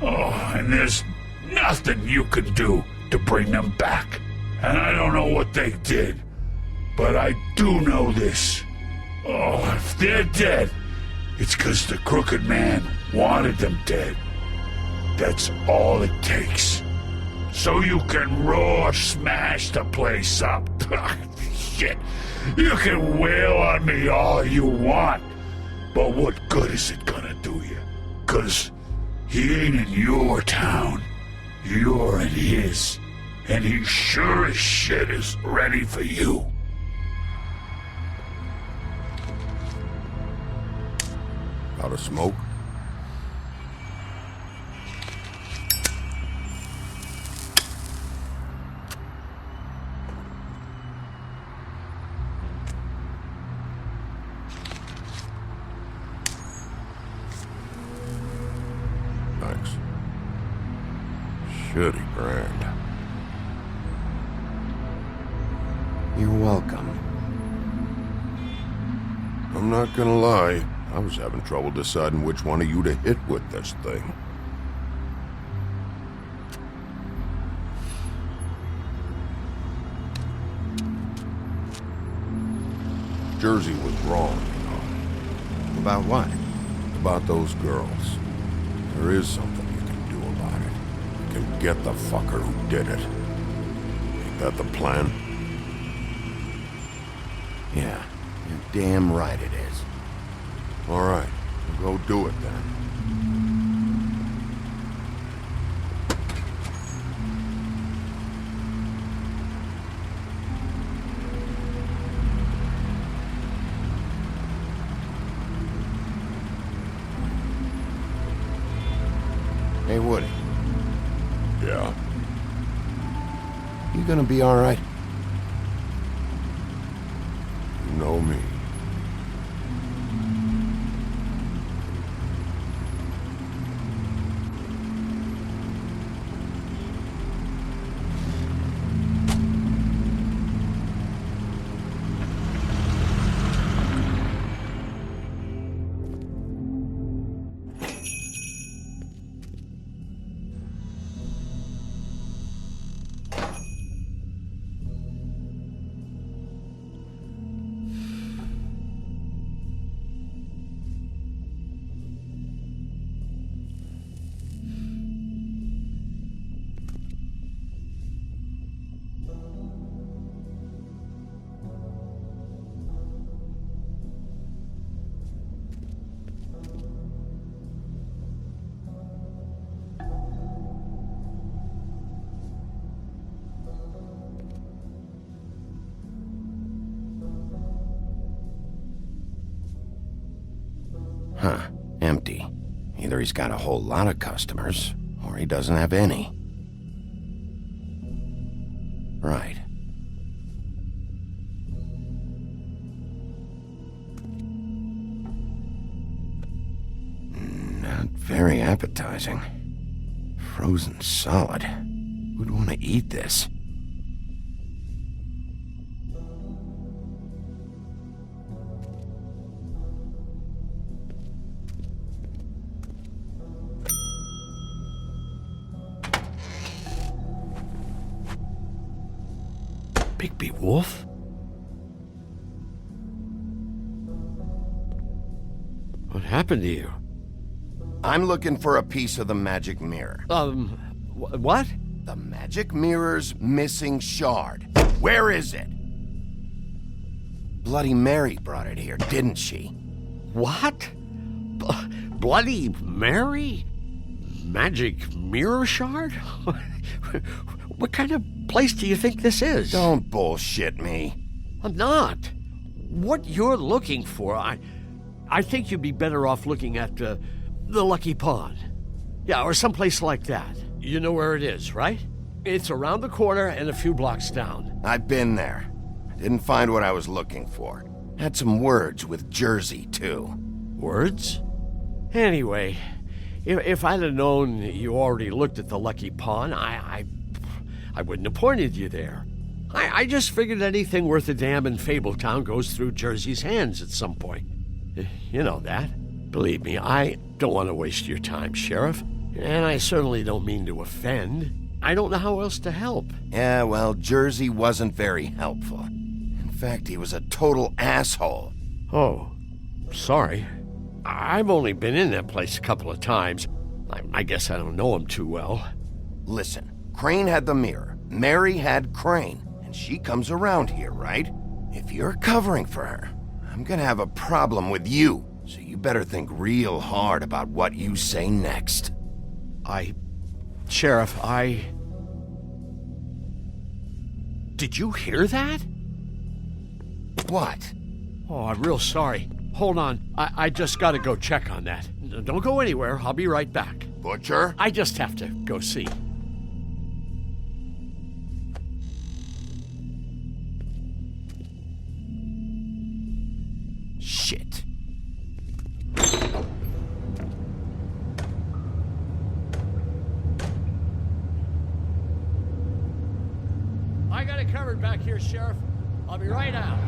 Oh, and there's nothing you can do to bring them back. And I don't know what they did, but I do know this. Oh, if they're dead, it's 'cause the Crooked Man wanted them dead. That's all it takes. So you can roar smash the place up. Shit, you can wail on me all you want, but what good is it gonna do you? 'Cause he ain't in your town. You're in his. And he sure as shit is ready for you. Got a smoke? Thanks. Shitty brand. You're welcome. I'm not gonna lie, I was having trouble deciding which one of you to hit with this thing. Jersey was wrong, you know. About what? About those girls. There is something you can do about it. You can get the fucker who did it. Ain't that the plan? Yeah, you're damn right it is. All right, we'll go do it then. Hey, Woody. Yeah? You gonna be all right? You know me. Huh. Empty. Either he's got a whole lot of customers, or he doesn't have any. Right. Not very appetizing. Frozen solid. Who'd want to eat this? Bigby Wolf? What happened to you? I'm looking for a piece of the magic mirror. What? The magic mirror's missing shard. Where is it? Bloody Mary brought it here, didn't she? What? Bloody Mary? Magic mirror shard? What kind of place do you think this is? Don't bullshit me. I'm not. What you're looking for, I think you'd be better off looking at the Lucky Pond. Yeah, or someplace like that. You know where it is, right? It's around the corner and a few blocks down. I've been there. Didn't find what I was looking for. Had some words with Jersey, too. Words? Anyway, if I'd have known you already looked at the Lucky Pawn, I wouldn't have pointed you there. I just figured anything worth a damn in Fabletown goes through Jersey's hands at some point. You know that. Believe me, I don't want to waste your time, Sheriff. And I certainly don't mean to offend. I don't know how else to help. Yeah, well, Jersey wasn't very helpful. In fact, he was a total asshole. Oh, sorry. I've only been in that place a couple of times. I guess I don't know him too well. Listen, Crane had the mirror. Mary had Crane. And she comes around here, right? If you're covering for her, I'm gonna have a problem with you. So you better think real hard about what you say next. Sheriff, Did you hear that? What? Oh, I'm real sorry. Hold on. I just gotta go check on that. Don't go anywhere. I'll be right back. Butcher? I just have to go see. Shit. I got it covered back here, Sheriff. I'll be right out.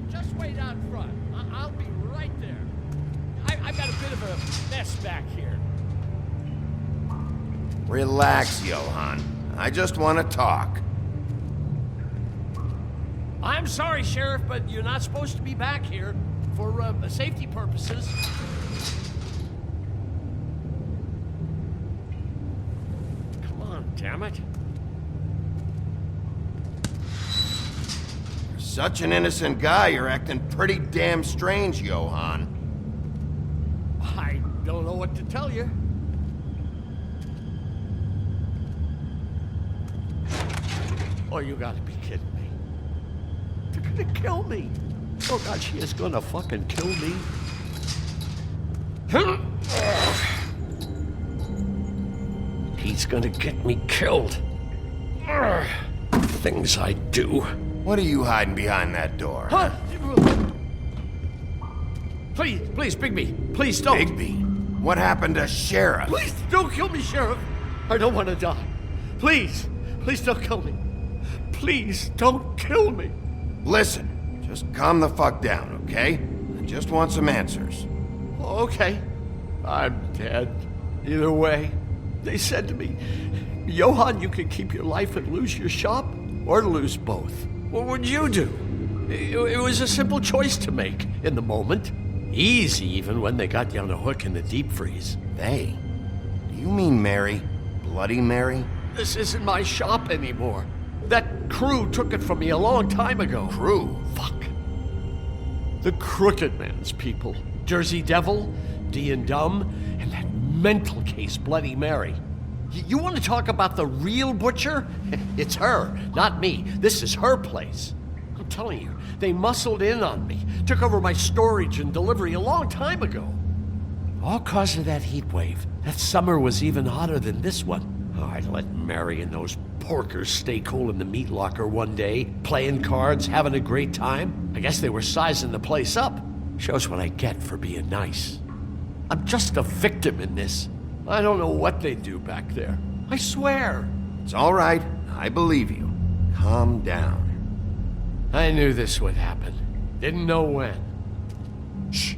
Just wait out front. I'll be right there. I've got a bit of a mess back here. Relax, Johann. I just want to talk. I'm sorry, Sheriff, but you're not supposed to be back here for safety purposes. Come on, damn it. You're such an innocent guy, you're acting pretty damn strange, Johann. I don't know what to tell you. Oh, you gotta be kidding me. They're gonna kill me. Oh God, she is gonna fucking kill me. He's gonna get me killed. Things I do. What are you hiding behind that door? Huh? Please, Bigby, please don't. Bigby? What happened to Sheriff? Please don't kill me, Sheriff. I don't want to die. Please don't kill me. Please don't kill me. Listen, just calm the fuck down, okay? I just want some answers. Okay. I'm dead. Either way. They said to me, Johann, you can keep your life and lose your shop, or lose both. What would you do? It was a simple choice to make in the moment. Easy, even when they got you on a hook in the deep freeze. They? Do you mean Mary? Bloody Mary? This isn't my shop anymore. That crew took it from me a long time ago. Crew? Fuck. The Crooked Man's people. Jersey Devil, D and Dumb, and that mental case, Bloody Mary. You want to talk about the real butcher? It's her, not me. This is her place. I'm telling you, they muscled in on me, took over my storage and delivery a long time ago. All cause of that heat wave. That summer was even hotter than this one. Oh, I'd let Mary and those porkers stay cool in the meat locker one day, playing cards, having a great time. I guess they were sizing the place up. Shows what I get for being nice. I'm just a victim in this. I don't know what they do back there. I swear. It's all right. I believe you. Calm down. I knew this would happen. Didn't know when. Shh.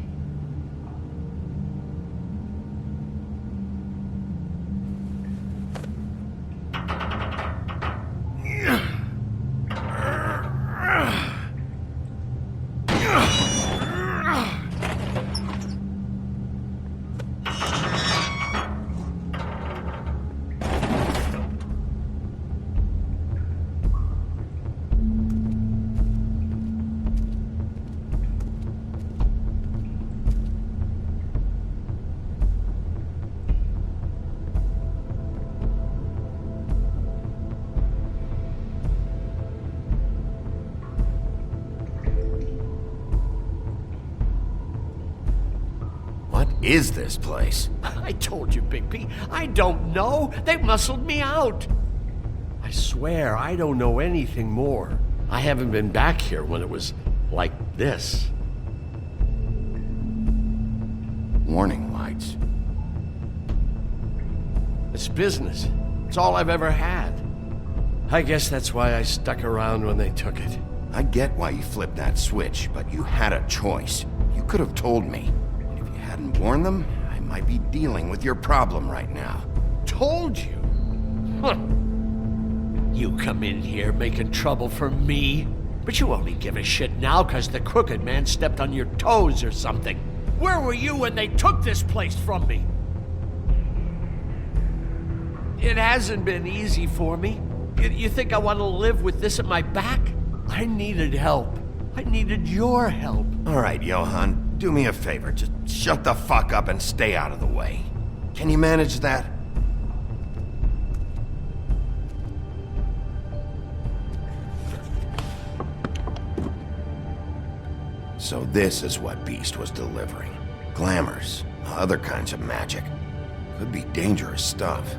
is this place? I told you, Bigby. I don't know. They muscled me out. I swear, I don't know anything more. I haven't been back here when it was like this. Warning lights. It's business. It's all I've ever had. I guess that's why I stuck around when they took it. I get why you flipped that switch, but you had a choice. You could have told me. And if you hadn't warned them, I might be dealing with your problem right now. Told you? Huh. You come in here making trouble for me, but you only give a shit now because the Crooked Man stepped on your toes or something. Where were you when they took this place from me? It hasn't been easy for me. You think I want to live with this at my back? I needed help. I needed your help. All right, Johann, do me a favor. Just shut the fuck up and stay out of the way. Can you manage that? So this is what Beast was delivering. Glamours, other kinds of magic. Could be dangerous stuff.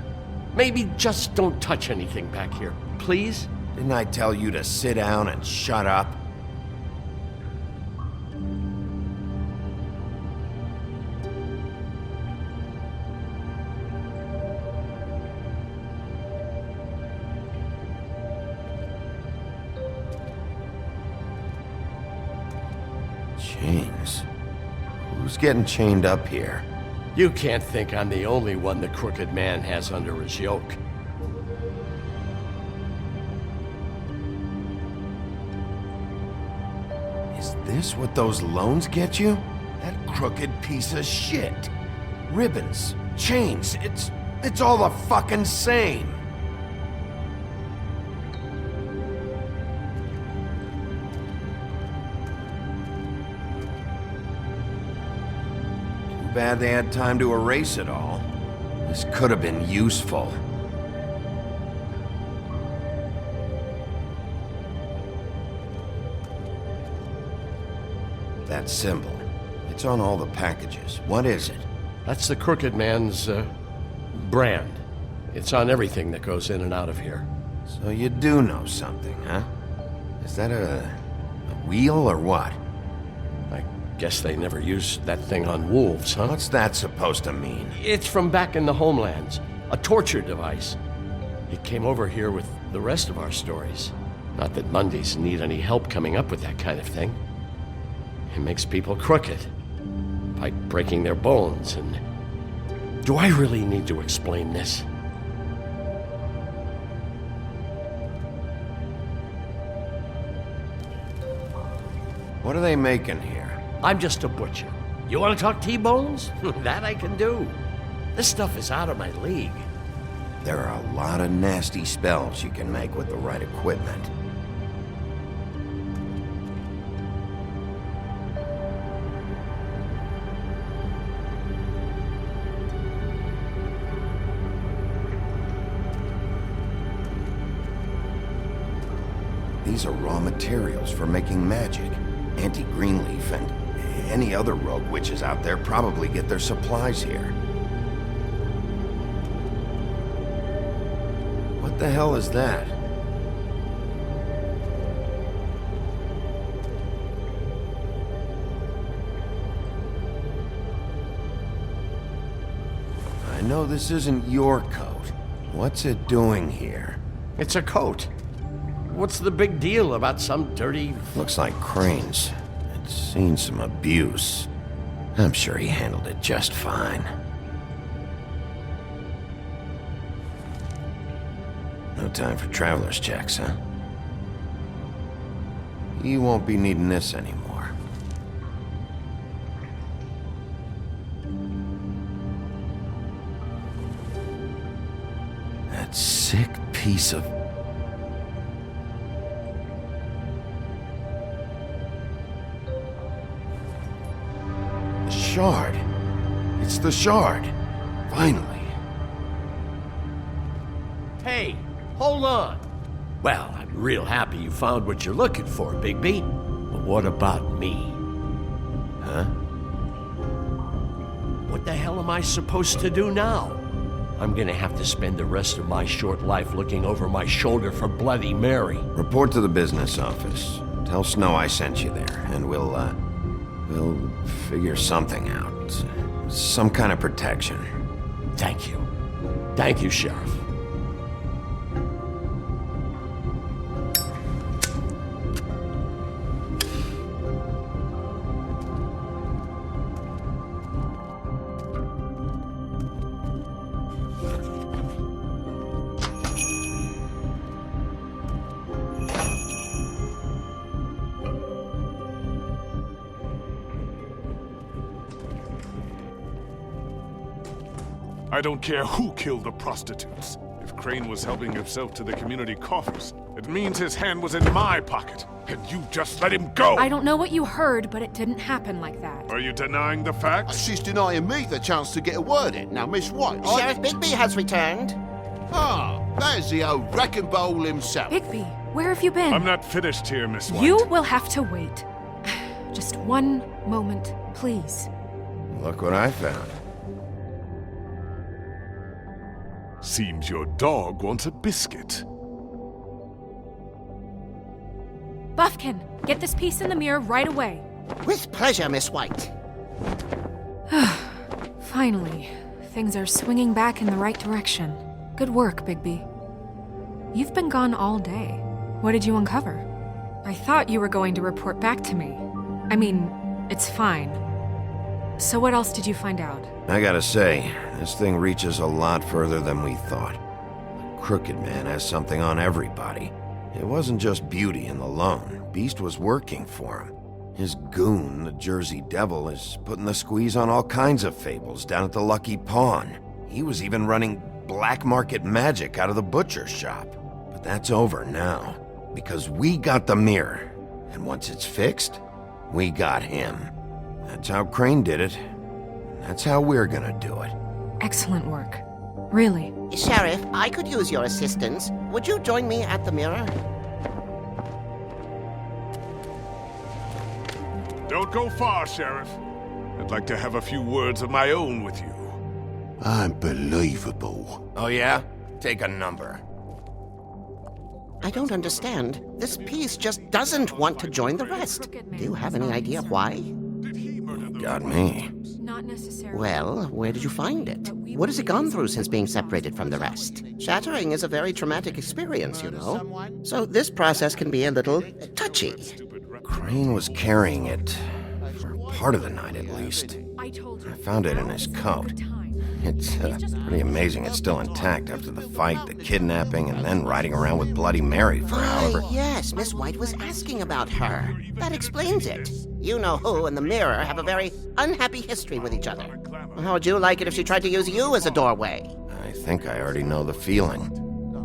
Maybe just don't touch anything back here, please? Didn't I tell you to sit down and shut up? Chains? Who's getting chained up here? You can't think I'm the only one the Crooked Man has under his yoke. Is this what those loans get you? That crooked piece of shit. Ribbons, chains, it's all the fucking same. Too bad they had time to erase it all. This could have been useful. That symbol. It's on all the packages. What is it? That's the Crooked Man's, brand. It's on everything that goes in and out of here. So you do know something, huh? Is that a wheel or what? I guess they never used that thing on wolves, huh? What's that supposed to mean? It's from back in the homelands. A torture device. It came over here with the rest of our stories. Not that Mondays need any help coming up with that kind of thing. It makes people crooked. By breaking their bones and... Do I really need to explain this? What are they making here? I'm just a butcher. You want to talk T-bones? That I can do. This stuff is out of my league. There are a lot of nasty spells you can make with the right equipment. These are raw materials for making magic. Auntie Greenleaf and any other rogue witches out there probably get their supplies here. What the hell is that? I know this isn't your coat. What's it doing here? It's a coat. What's the big deal about some dirty... Looks like Crane's. It's seen some abuse. I'm sure he handled it just fine. No time for traveler's checks, huh? You won't be needing this anymore. That sick piece of... Shard. It's the shard. Finally. Hey, hold on. Well, I'm real happy you found what you're looking for, Bigby. But what about me? Huh? What the hell am I supposed to do now? I'm gonna have to spend the rest of my short life looking over my shoulder for Bloody Mary. Report to the business office. Tell Snow I sent you there, and we'll figure something out. Some kind of protection. Thank you. Thank you, Sheriff. I don't care who killed the prostitutes. If Crane was helping himself to the community coffers, it means his hand was in my pocket, and you just let him go! I don't know what you heard, but it didn't happen like that. Are you denying the facts? She's denying me the chance to get a word in. Now, Miss White... Sheriff Bigby has returned. Ah, there's the old wrecking bowl himself. Bigby, where have you been? I'm not finished here, Miss White. You will have to wait. Just one moment, please. Look what I found. Seems your dog wants a biscuit. Buffkin, get this piece in the mirror right away. With pleasure, Miss White. Finally, things are swinging back in the right direction. Good work, Bigby. You've been gone all day. What did you uncover? I thought you were going to report back to me. I mean, it's fine. So what else did you find out? I gotta say, this thing reaches a lot further than we thought. The Crooked Man has something on everybody. It wasn't just Beauty and the Lone. Beast was working for him. His goon, the Jersey Devil, is putting the squeeze on all kinds of fables down at the Lucky Pawn. He was even running black market magic out of the butcher shop. But that's over now, because we got the mirror. And once it's fixed, we got him. That's how Crane did it. That's how we're gonna do it. Excellent work. Really. Sheriff, I could use your assistance. Would you join me at the mirror? Don't go far, Sheriff. I'd like to have a few words of my own with you. Unbelievable. Oh yeah? Take a number. I don't understand. This piece just doesn't want to join the rest. Do you have any idea why? Got me. Not necessarily. Well, where did you find it? What has it gone through since being separated from the rest? Shattering is a very traumatic experience, you know. So this process can be a little touchy. Crane was carrying it for part of the night at least. I found it in his coat. It's pretty amazing it's still intact after the fight, the kidnapping, and then riding around with Bloody Mary for however... Yes, Miss White was asking about her. That explains it. You know who and the mirror have a very unhappy history with each other. How would you like it if she tried to use you as a doorway? I think I already know the feeling.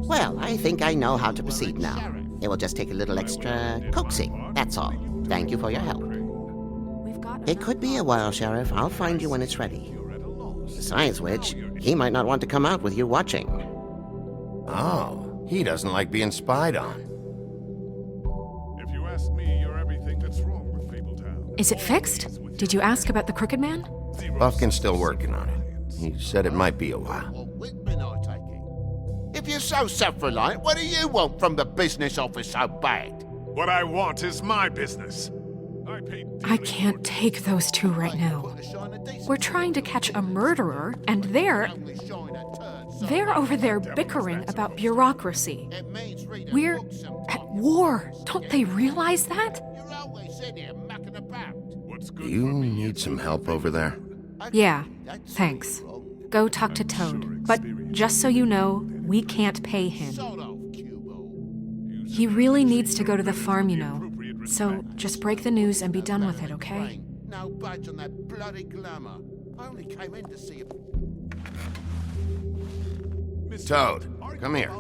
Well, I think I know how to proceed now. It will just take a little extra coaxing, that's all. Thank you for your help. It could be a while, Sheriff. I'll find you when it's ready. Besides which, he might not want to come out with you watching. Oh, he doesn't like being spied on. If you ask me, you're everything that's wrong with Fabletown. Is it fixed? Did you ask about the Crooked Man? Buffkin's still working on it. He said it might be a while. If you're so self-reliant, what do you want from the business office so bad? What I want is my business. I can't take those two right now. We're trying to catch a murderer, and they're over there bickering about bureaucracy. We're at war. Don't they realize that? Do you need some help over there? Yeah, thanks. Go talk to Toad. But just so you know, we can't pay him. He really needs to go to the farm, you know. So just break the news and be done with it, okay? No budge on that bloody glamour. I only came in to see Toad, come here.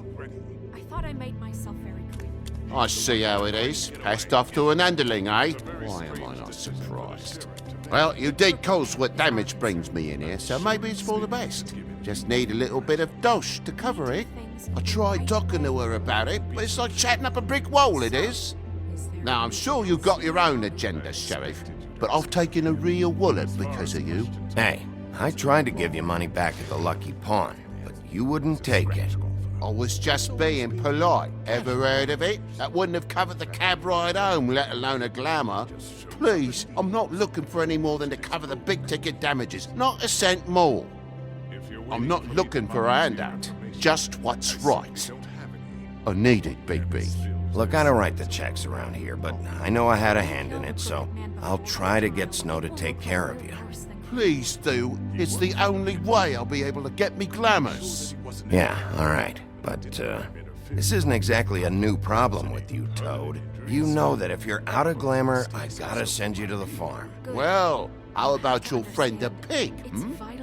I thought I made myself very clear. I see how it is. Passed off to an underling, eh? Why am I not surprised? Well, you did cause what damage brings me in here, so maybe it's for the best. Just need a little bit of dosh to cover it. I tried talking to her about it, but it's like chatting up a brick wall, it is. Now, I'm sure you've got your own agenda, Sheriff, but I've taken a real wallet because of you. Hey, I tried to give you money back at the Lucky Pawn, but you wouldn't take it. I was just being polite. Ever heard of it? That wouldn't have covered the cab ride home, let alone a glamour. Please, I'm not looking for any more than to cover the big ticket damages. Not a cent more. I'm not looking for a handout. Just what's right. I need it, Bigby. Look, I don't write the checks around here, but I know I had a hand in it, so I'll try to get Snow to take care of you. Please do. It's the only way I'll be able to get me glamours. Yeah, all right. But, this isn't exactly a new problem with you, Toad. You know that if you're out of glamour, I gotta send you to the farm. Well, how about your friend the pig,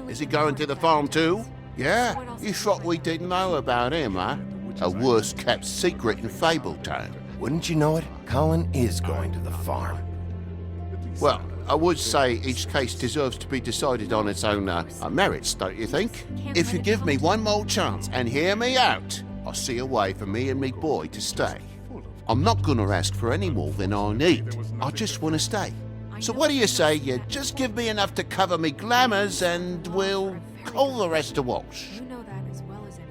Is he going to the farm too? Yeah? You thought we didn't know about him, huh? A worst-kept secret in Fabletown. Wouldn't you know it? Colin is going to the farm. Well, I would say each case deserves to be decided on its own merits, don't you think? If you give me one more chance and hear me out, I'll see a way for me and me boy to stay. I'm not gonna ask for any more than I need. I just want to stay. So what do you say you just give me enough to cover me glamours and we'll call the rest a wash?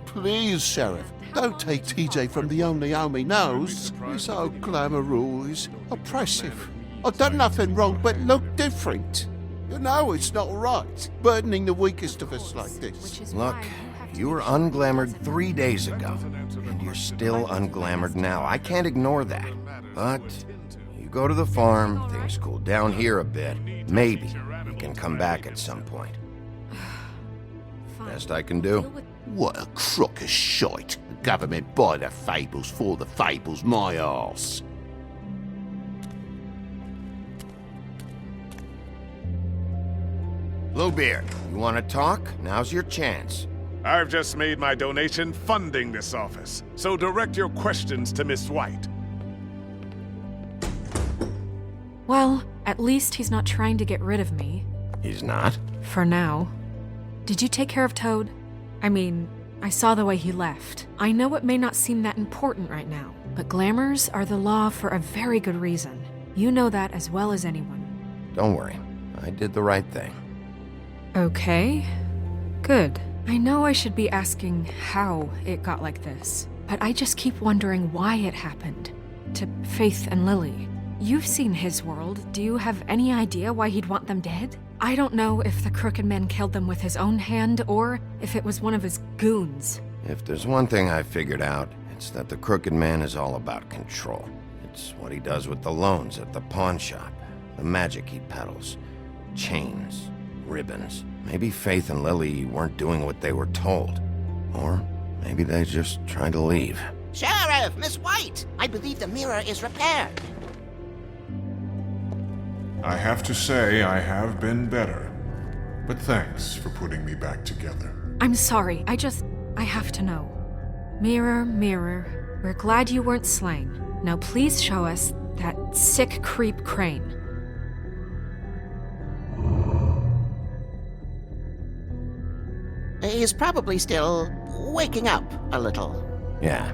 Please, Sheriff, don't take TJ from the only home he knows. He's so glamorous, oppressive. I've done nothing wrong but look different. You know it's not right, burdening the weakest of us like this. Look, you were unglamoured 3 days ago, and you're still unglamoured now. I can't ignore that. But you go to the farm, things cool down here a bit. Maybe you can come back at some point. Best I can do. What a crock of shite. The government buy the fables for the fables, my arse. Bluebeard, you want to talk? Now's your chance. I've just made my donation funding this office, so direct your questions to Miss White. Well, at least he's not trying to get rid of me. He's not? For now. Did you take care of Toad? I mean, I saw the way he left. I know it may not seem that important right now, but glamours are the law for a very good reason. You know that as well as anyone. Don't worry. I did the right thing. Okay. Good. I know I should be asking how it got like this, but I just keep wondering why it happened. To Faith and Lily. You've seen his world. Do you have any idea why he'd want them dead? I don't know if the Crooked Man killed them with his own hand or if it was one of his goons. If there's one thing I figured out, it's that the Crooked Man is all about control. It's what he does with the loans at the pawn shop, the magic he peddles, chains, ribbons. Maybe Faith and Lily weren't doing what they were told. Or maybe they just tried to leave. Sheriff, Miss White! I believe the mirror is repaired. I have to say I have been better. But thanks for putting me back together. I'm sorry, I have to know. Mirror, mirror, we're glad you weren't slain. Now please show us that sick creep Crane. He's probably still waking up a little. Yeah,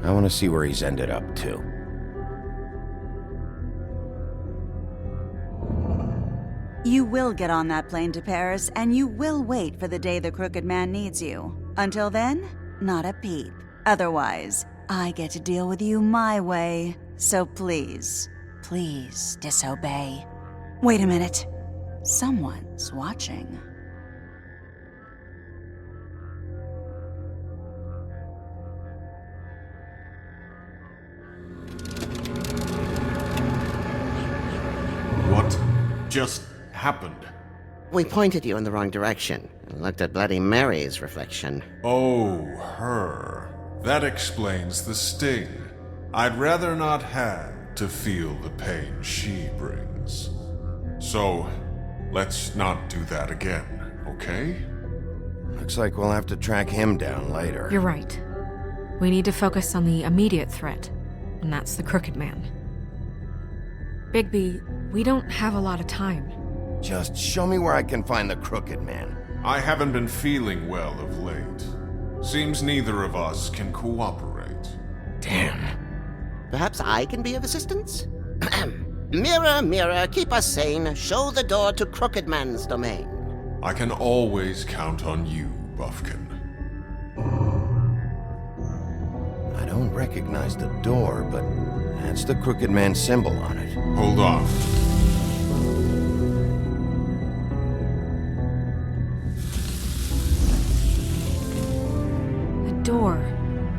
I want to see where he's ended up, too. You will get on that plane to Paris, and you will wait for the day the Crooked Man needs you. Until then, not a peep. Otherwise, I get to deal with you my way. So please, please disobey. Wait a minute. Someone's watching. What just happened? We pointed you in the wrong direction and looked at Bloody Mary's reflection. Oh, her. That explains the sting. I'd rather not have to feel the pain she brings. So, let's not do that again, okay? Looks like we'll have to track him down later. You're right. We need to focus on the immediate threat, and that's the Crooked Man. Bigby, we don't have a lot of time. Just show me where I can find the Crooked Man. I haven't been feeling well of late. Seems neither of us can cooperate. Damn. Perhaps I can be of assistance? Mirror, mirror, keep us sane. Show the door to Crooked Man's domain. I can always count on you, Buffkin. I don't recognize the door, but that's the Crooked Man symbol on it. Hold on. The door.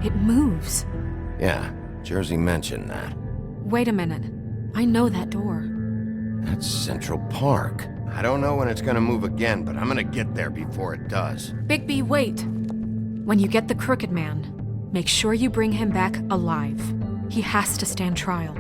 It moves. Yeah, Jersey mentioned that. Wait a minute. I know that door. That's Central Park. I don't know when it's gonna move again, but I'm gonna get there before it does. Bigby, wait. When you get the Crooked Man, make sure you bring him back alive. He has to stand trial.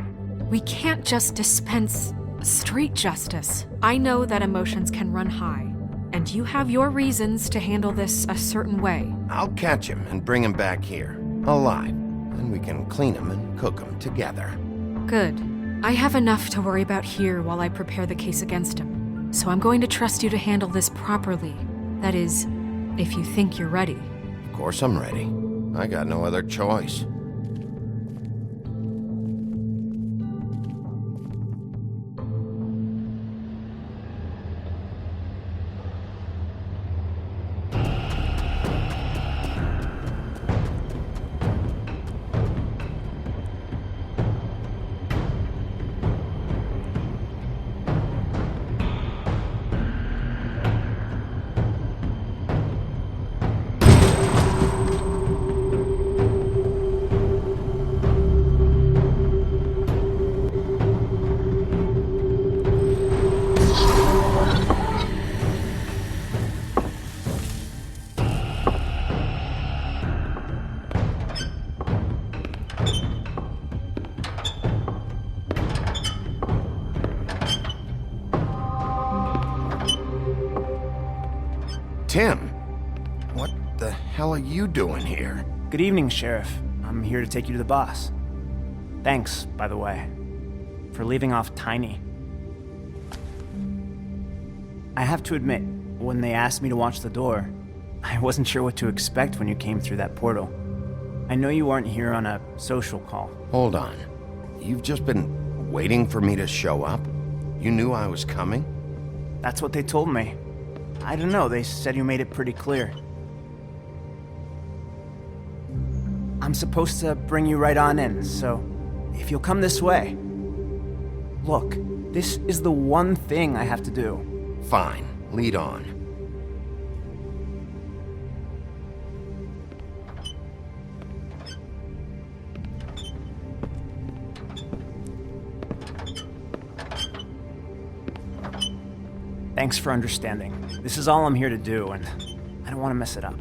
We can't just dispense street justice. I know that emotions can run high, and you have your reasons to handle this a certain way. I'll catch him and bring him back here, alive. Then we can clean him and cook him together. Good. I have enough to worry about here while I prepare the case against him. So I'm going to trust you to handle this properly. That is, if you think you're ready. Of course I'm ready. I got no other choice. Tim, what the hell are you doing here? Good evening, Sheriff. I'm here to take you to the boss. Thanks, by the way, for leaving off Tiny. I have to admit, when they asked me to watch the door, I wasn't sure what to expect when you came through that portal. I know you aren't here on a social call. Hold on. You've just been waiting for me to show up? You knew I was coming? That's what they told me. I don't know, they said you made it pretty clear. I'm supposed to bring you right on in, so if you'll come this way. Look, this is the one thing I have to do. Fine, lead on. Thanks for understanding. This is all I'm here to do, and I don't want to mess it up.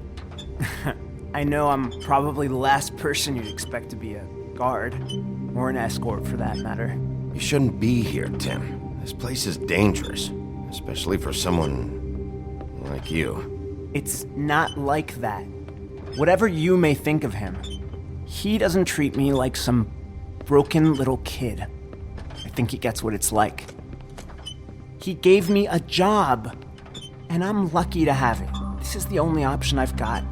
I know I'm probably the last person you'd expect to be a guard, or an escort for that matter. You shouldn't be here, Tim. This place is dangerous, especially for someone like you. It's not like that. Whatever you may think of him, he doesn't treat me like some broken little kid. I think he gets what it's like. He gave me a job, and I'm lucky to have it. This is the only option I've got.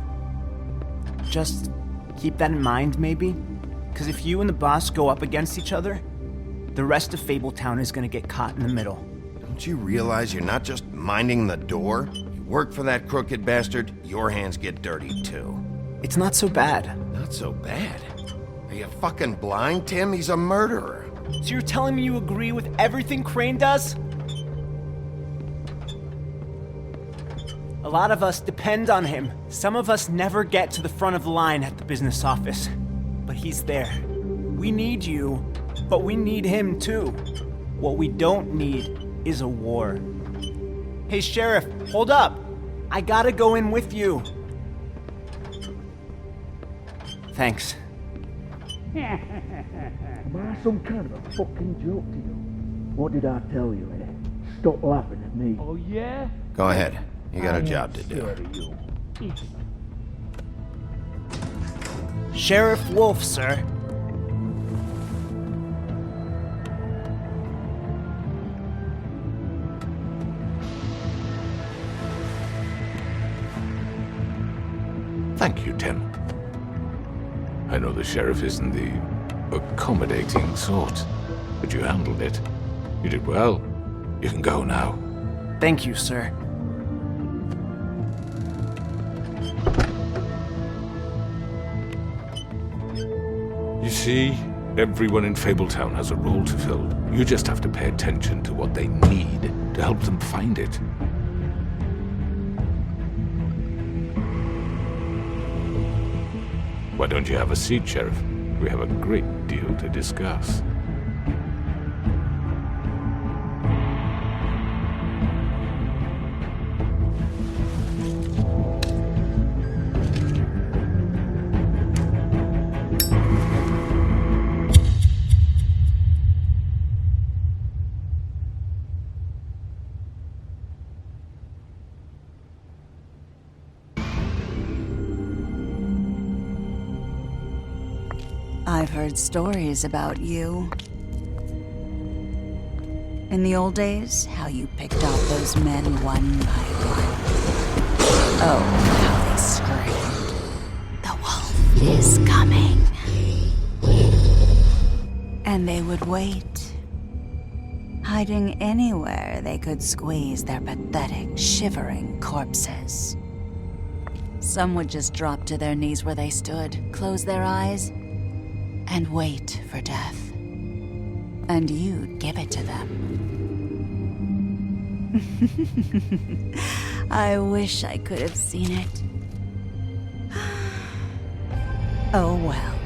Just keep that in mind, maybe? Because if you and the boss go up against each other, the rest of Fabletown is gonna get caught in the middle. Don't you realize you're not just minding the door? You work for that crooked bastard, your hands get dirty too. It's not so bad. Not so bad? Are you fucking blind, Tim? He's a murderer. So you're telling me you agree with everything Crane does? A lot of us depend on him. Some of us never get to the front of the line at the business office. But he's there. We need you, but we need him too. What we don't need is a war. Hey, Sheriff, hold up. I gotta go in with you. Thanks. Am I some kind of a fucking joke to you? What did I tell you, eh? Stop laughing at me. Oh, yeah? Go ahead. You got a job to do. Sheriff Wolf, sir. Thank you, Tim. I know the sheriff isn't the accommodating sort, but you handled it. You did well. You can go now. Thank you, sir. You see, everyone in Fabletown has a role to fill. You just have to pay attention to what they need to help them find it. Why don't you have a seat, Sheriff? We have a great deal to discuss. I've heard stories about you. In the old days, how you picked off those men one by one. Oh, how they screamed. The wolf is coming. And they would wait, hiding anywhere they could squeeze their pathetic, shivering corpses. Some would just drop to their knees where they stood, close their eyes, and wait for death. And you'd give it to them. I wish I could have seen it. Oh well.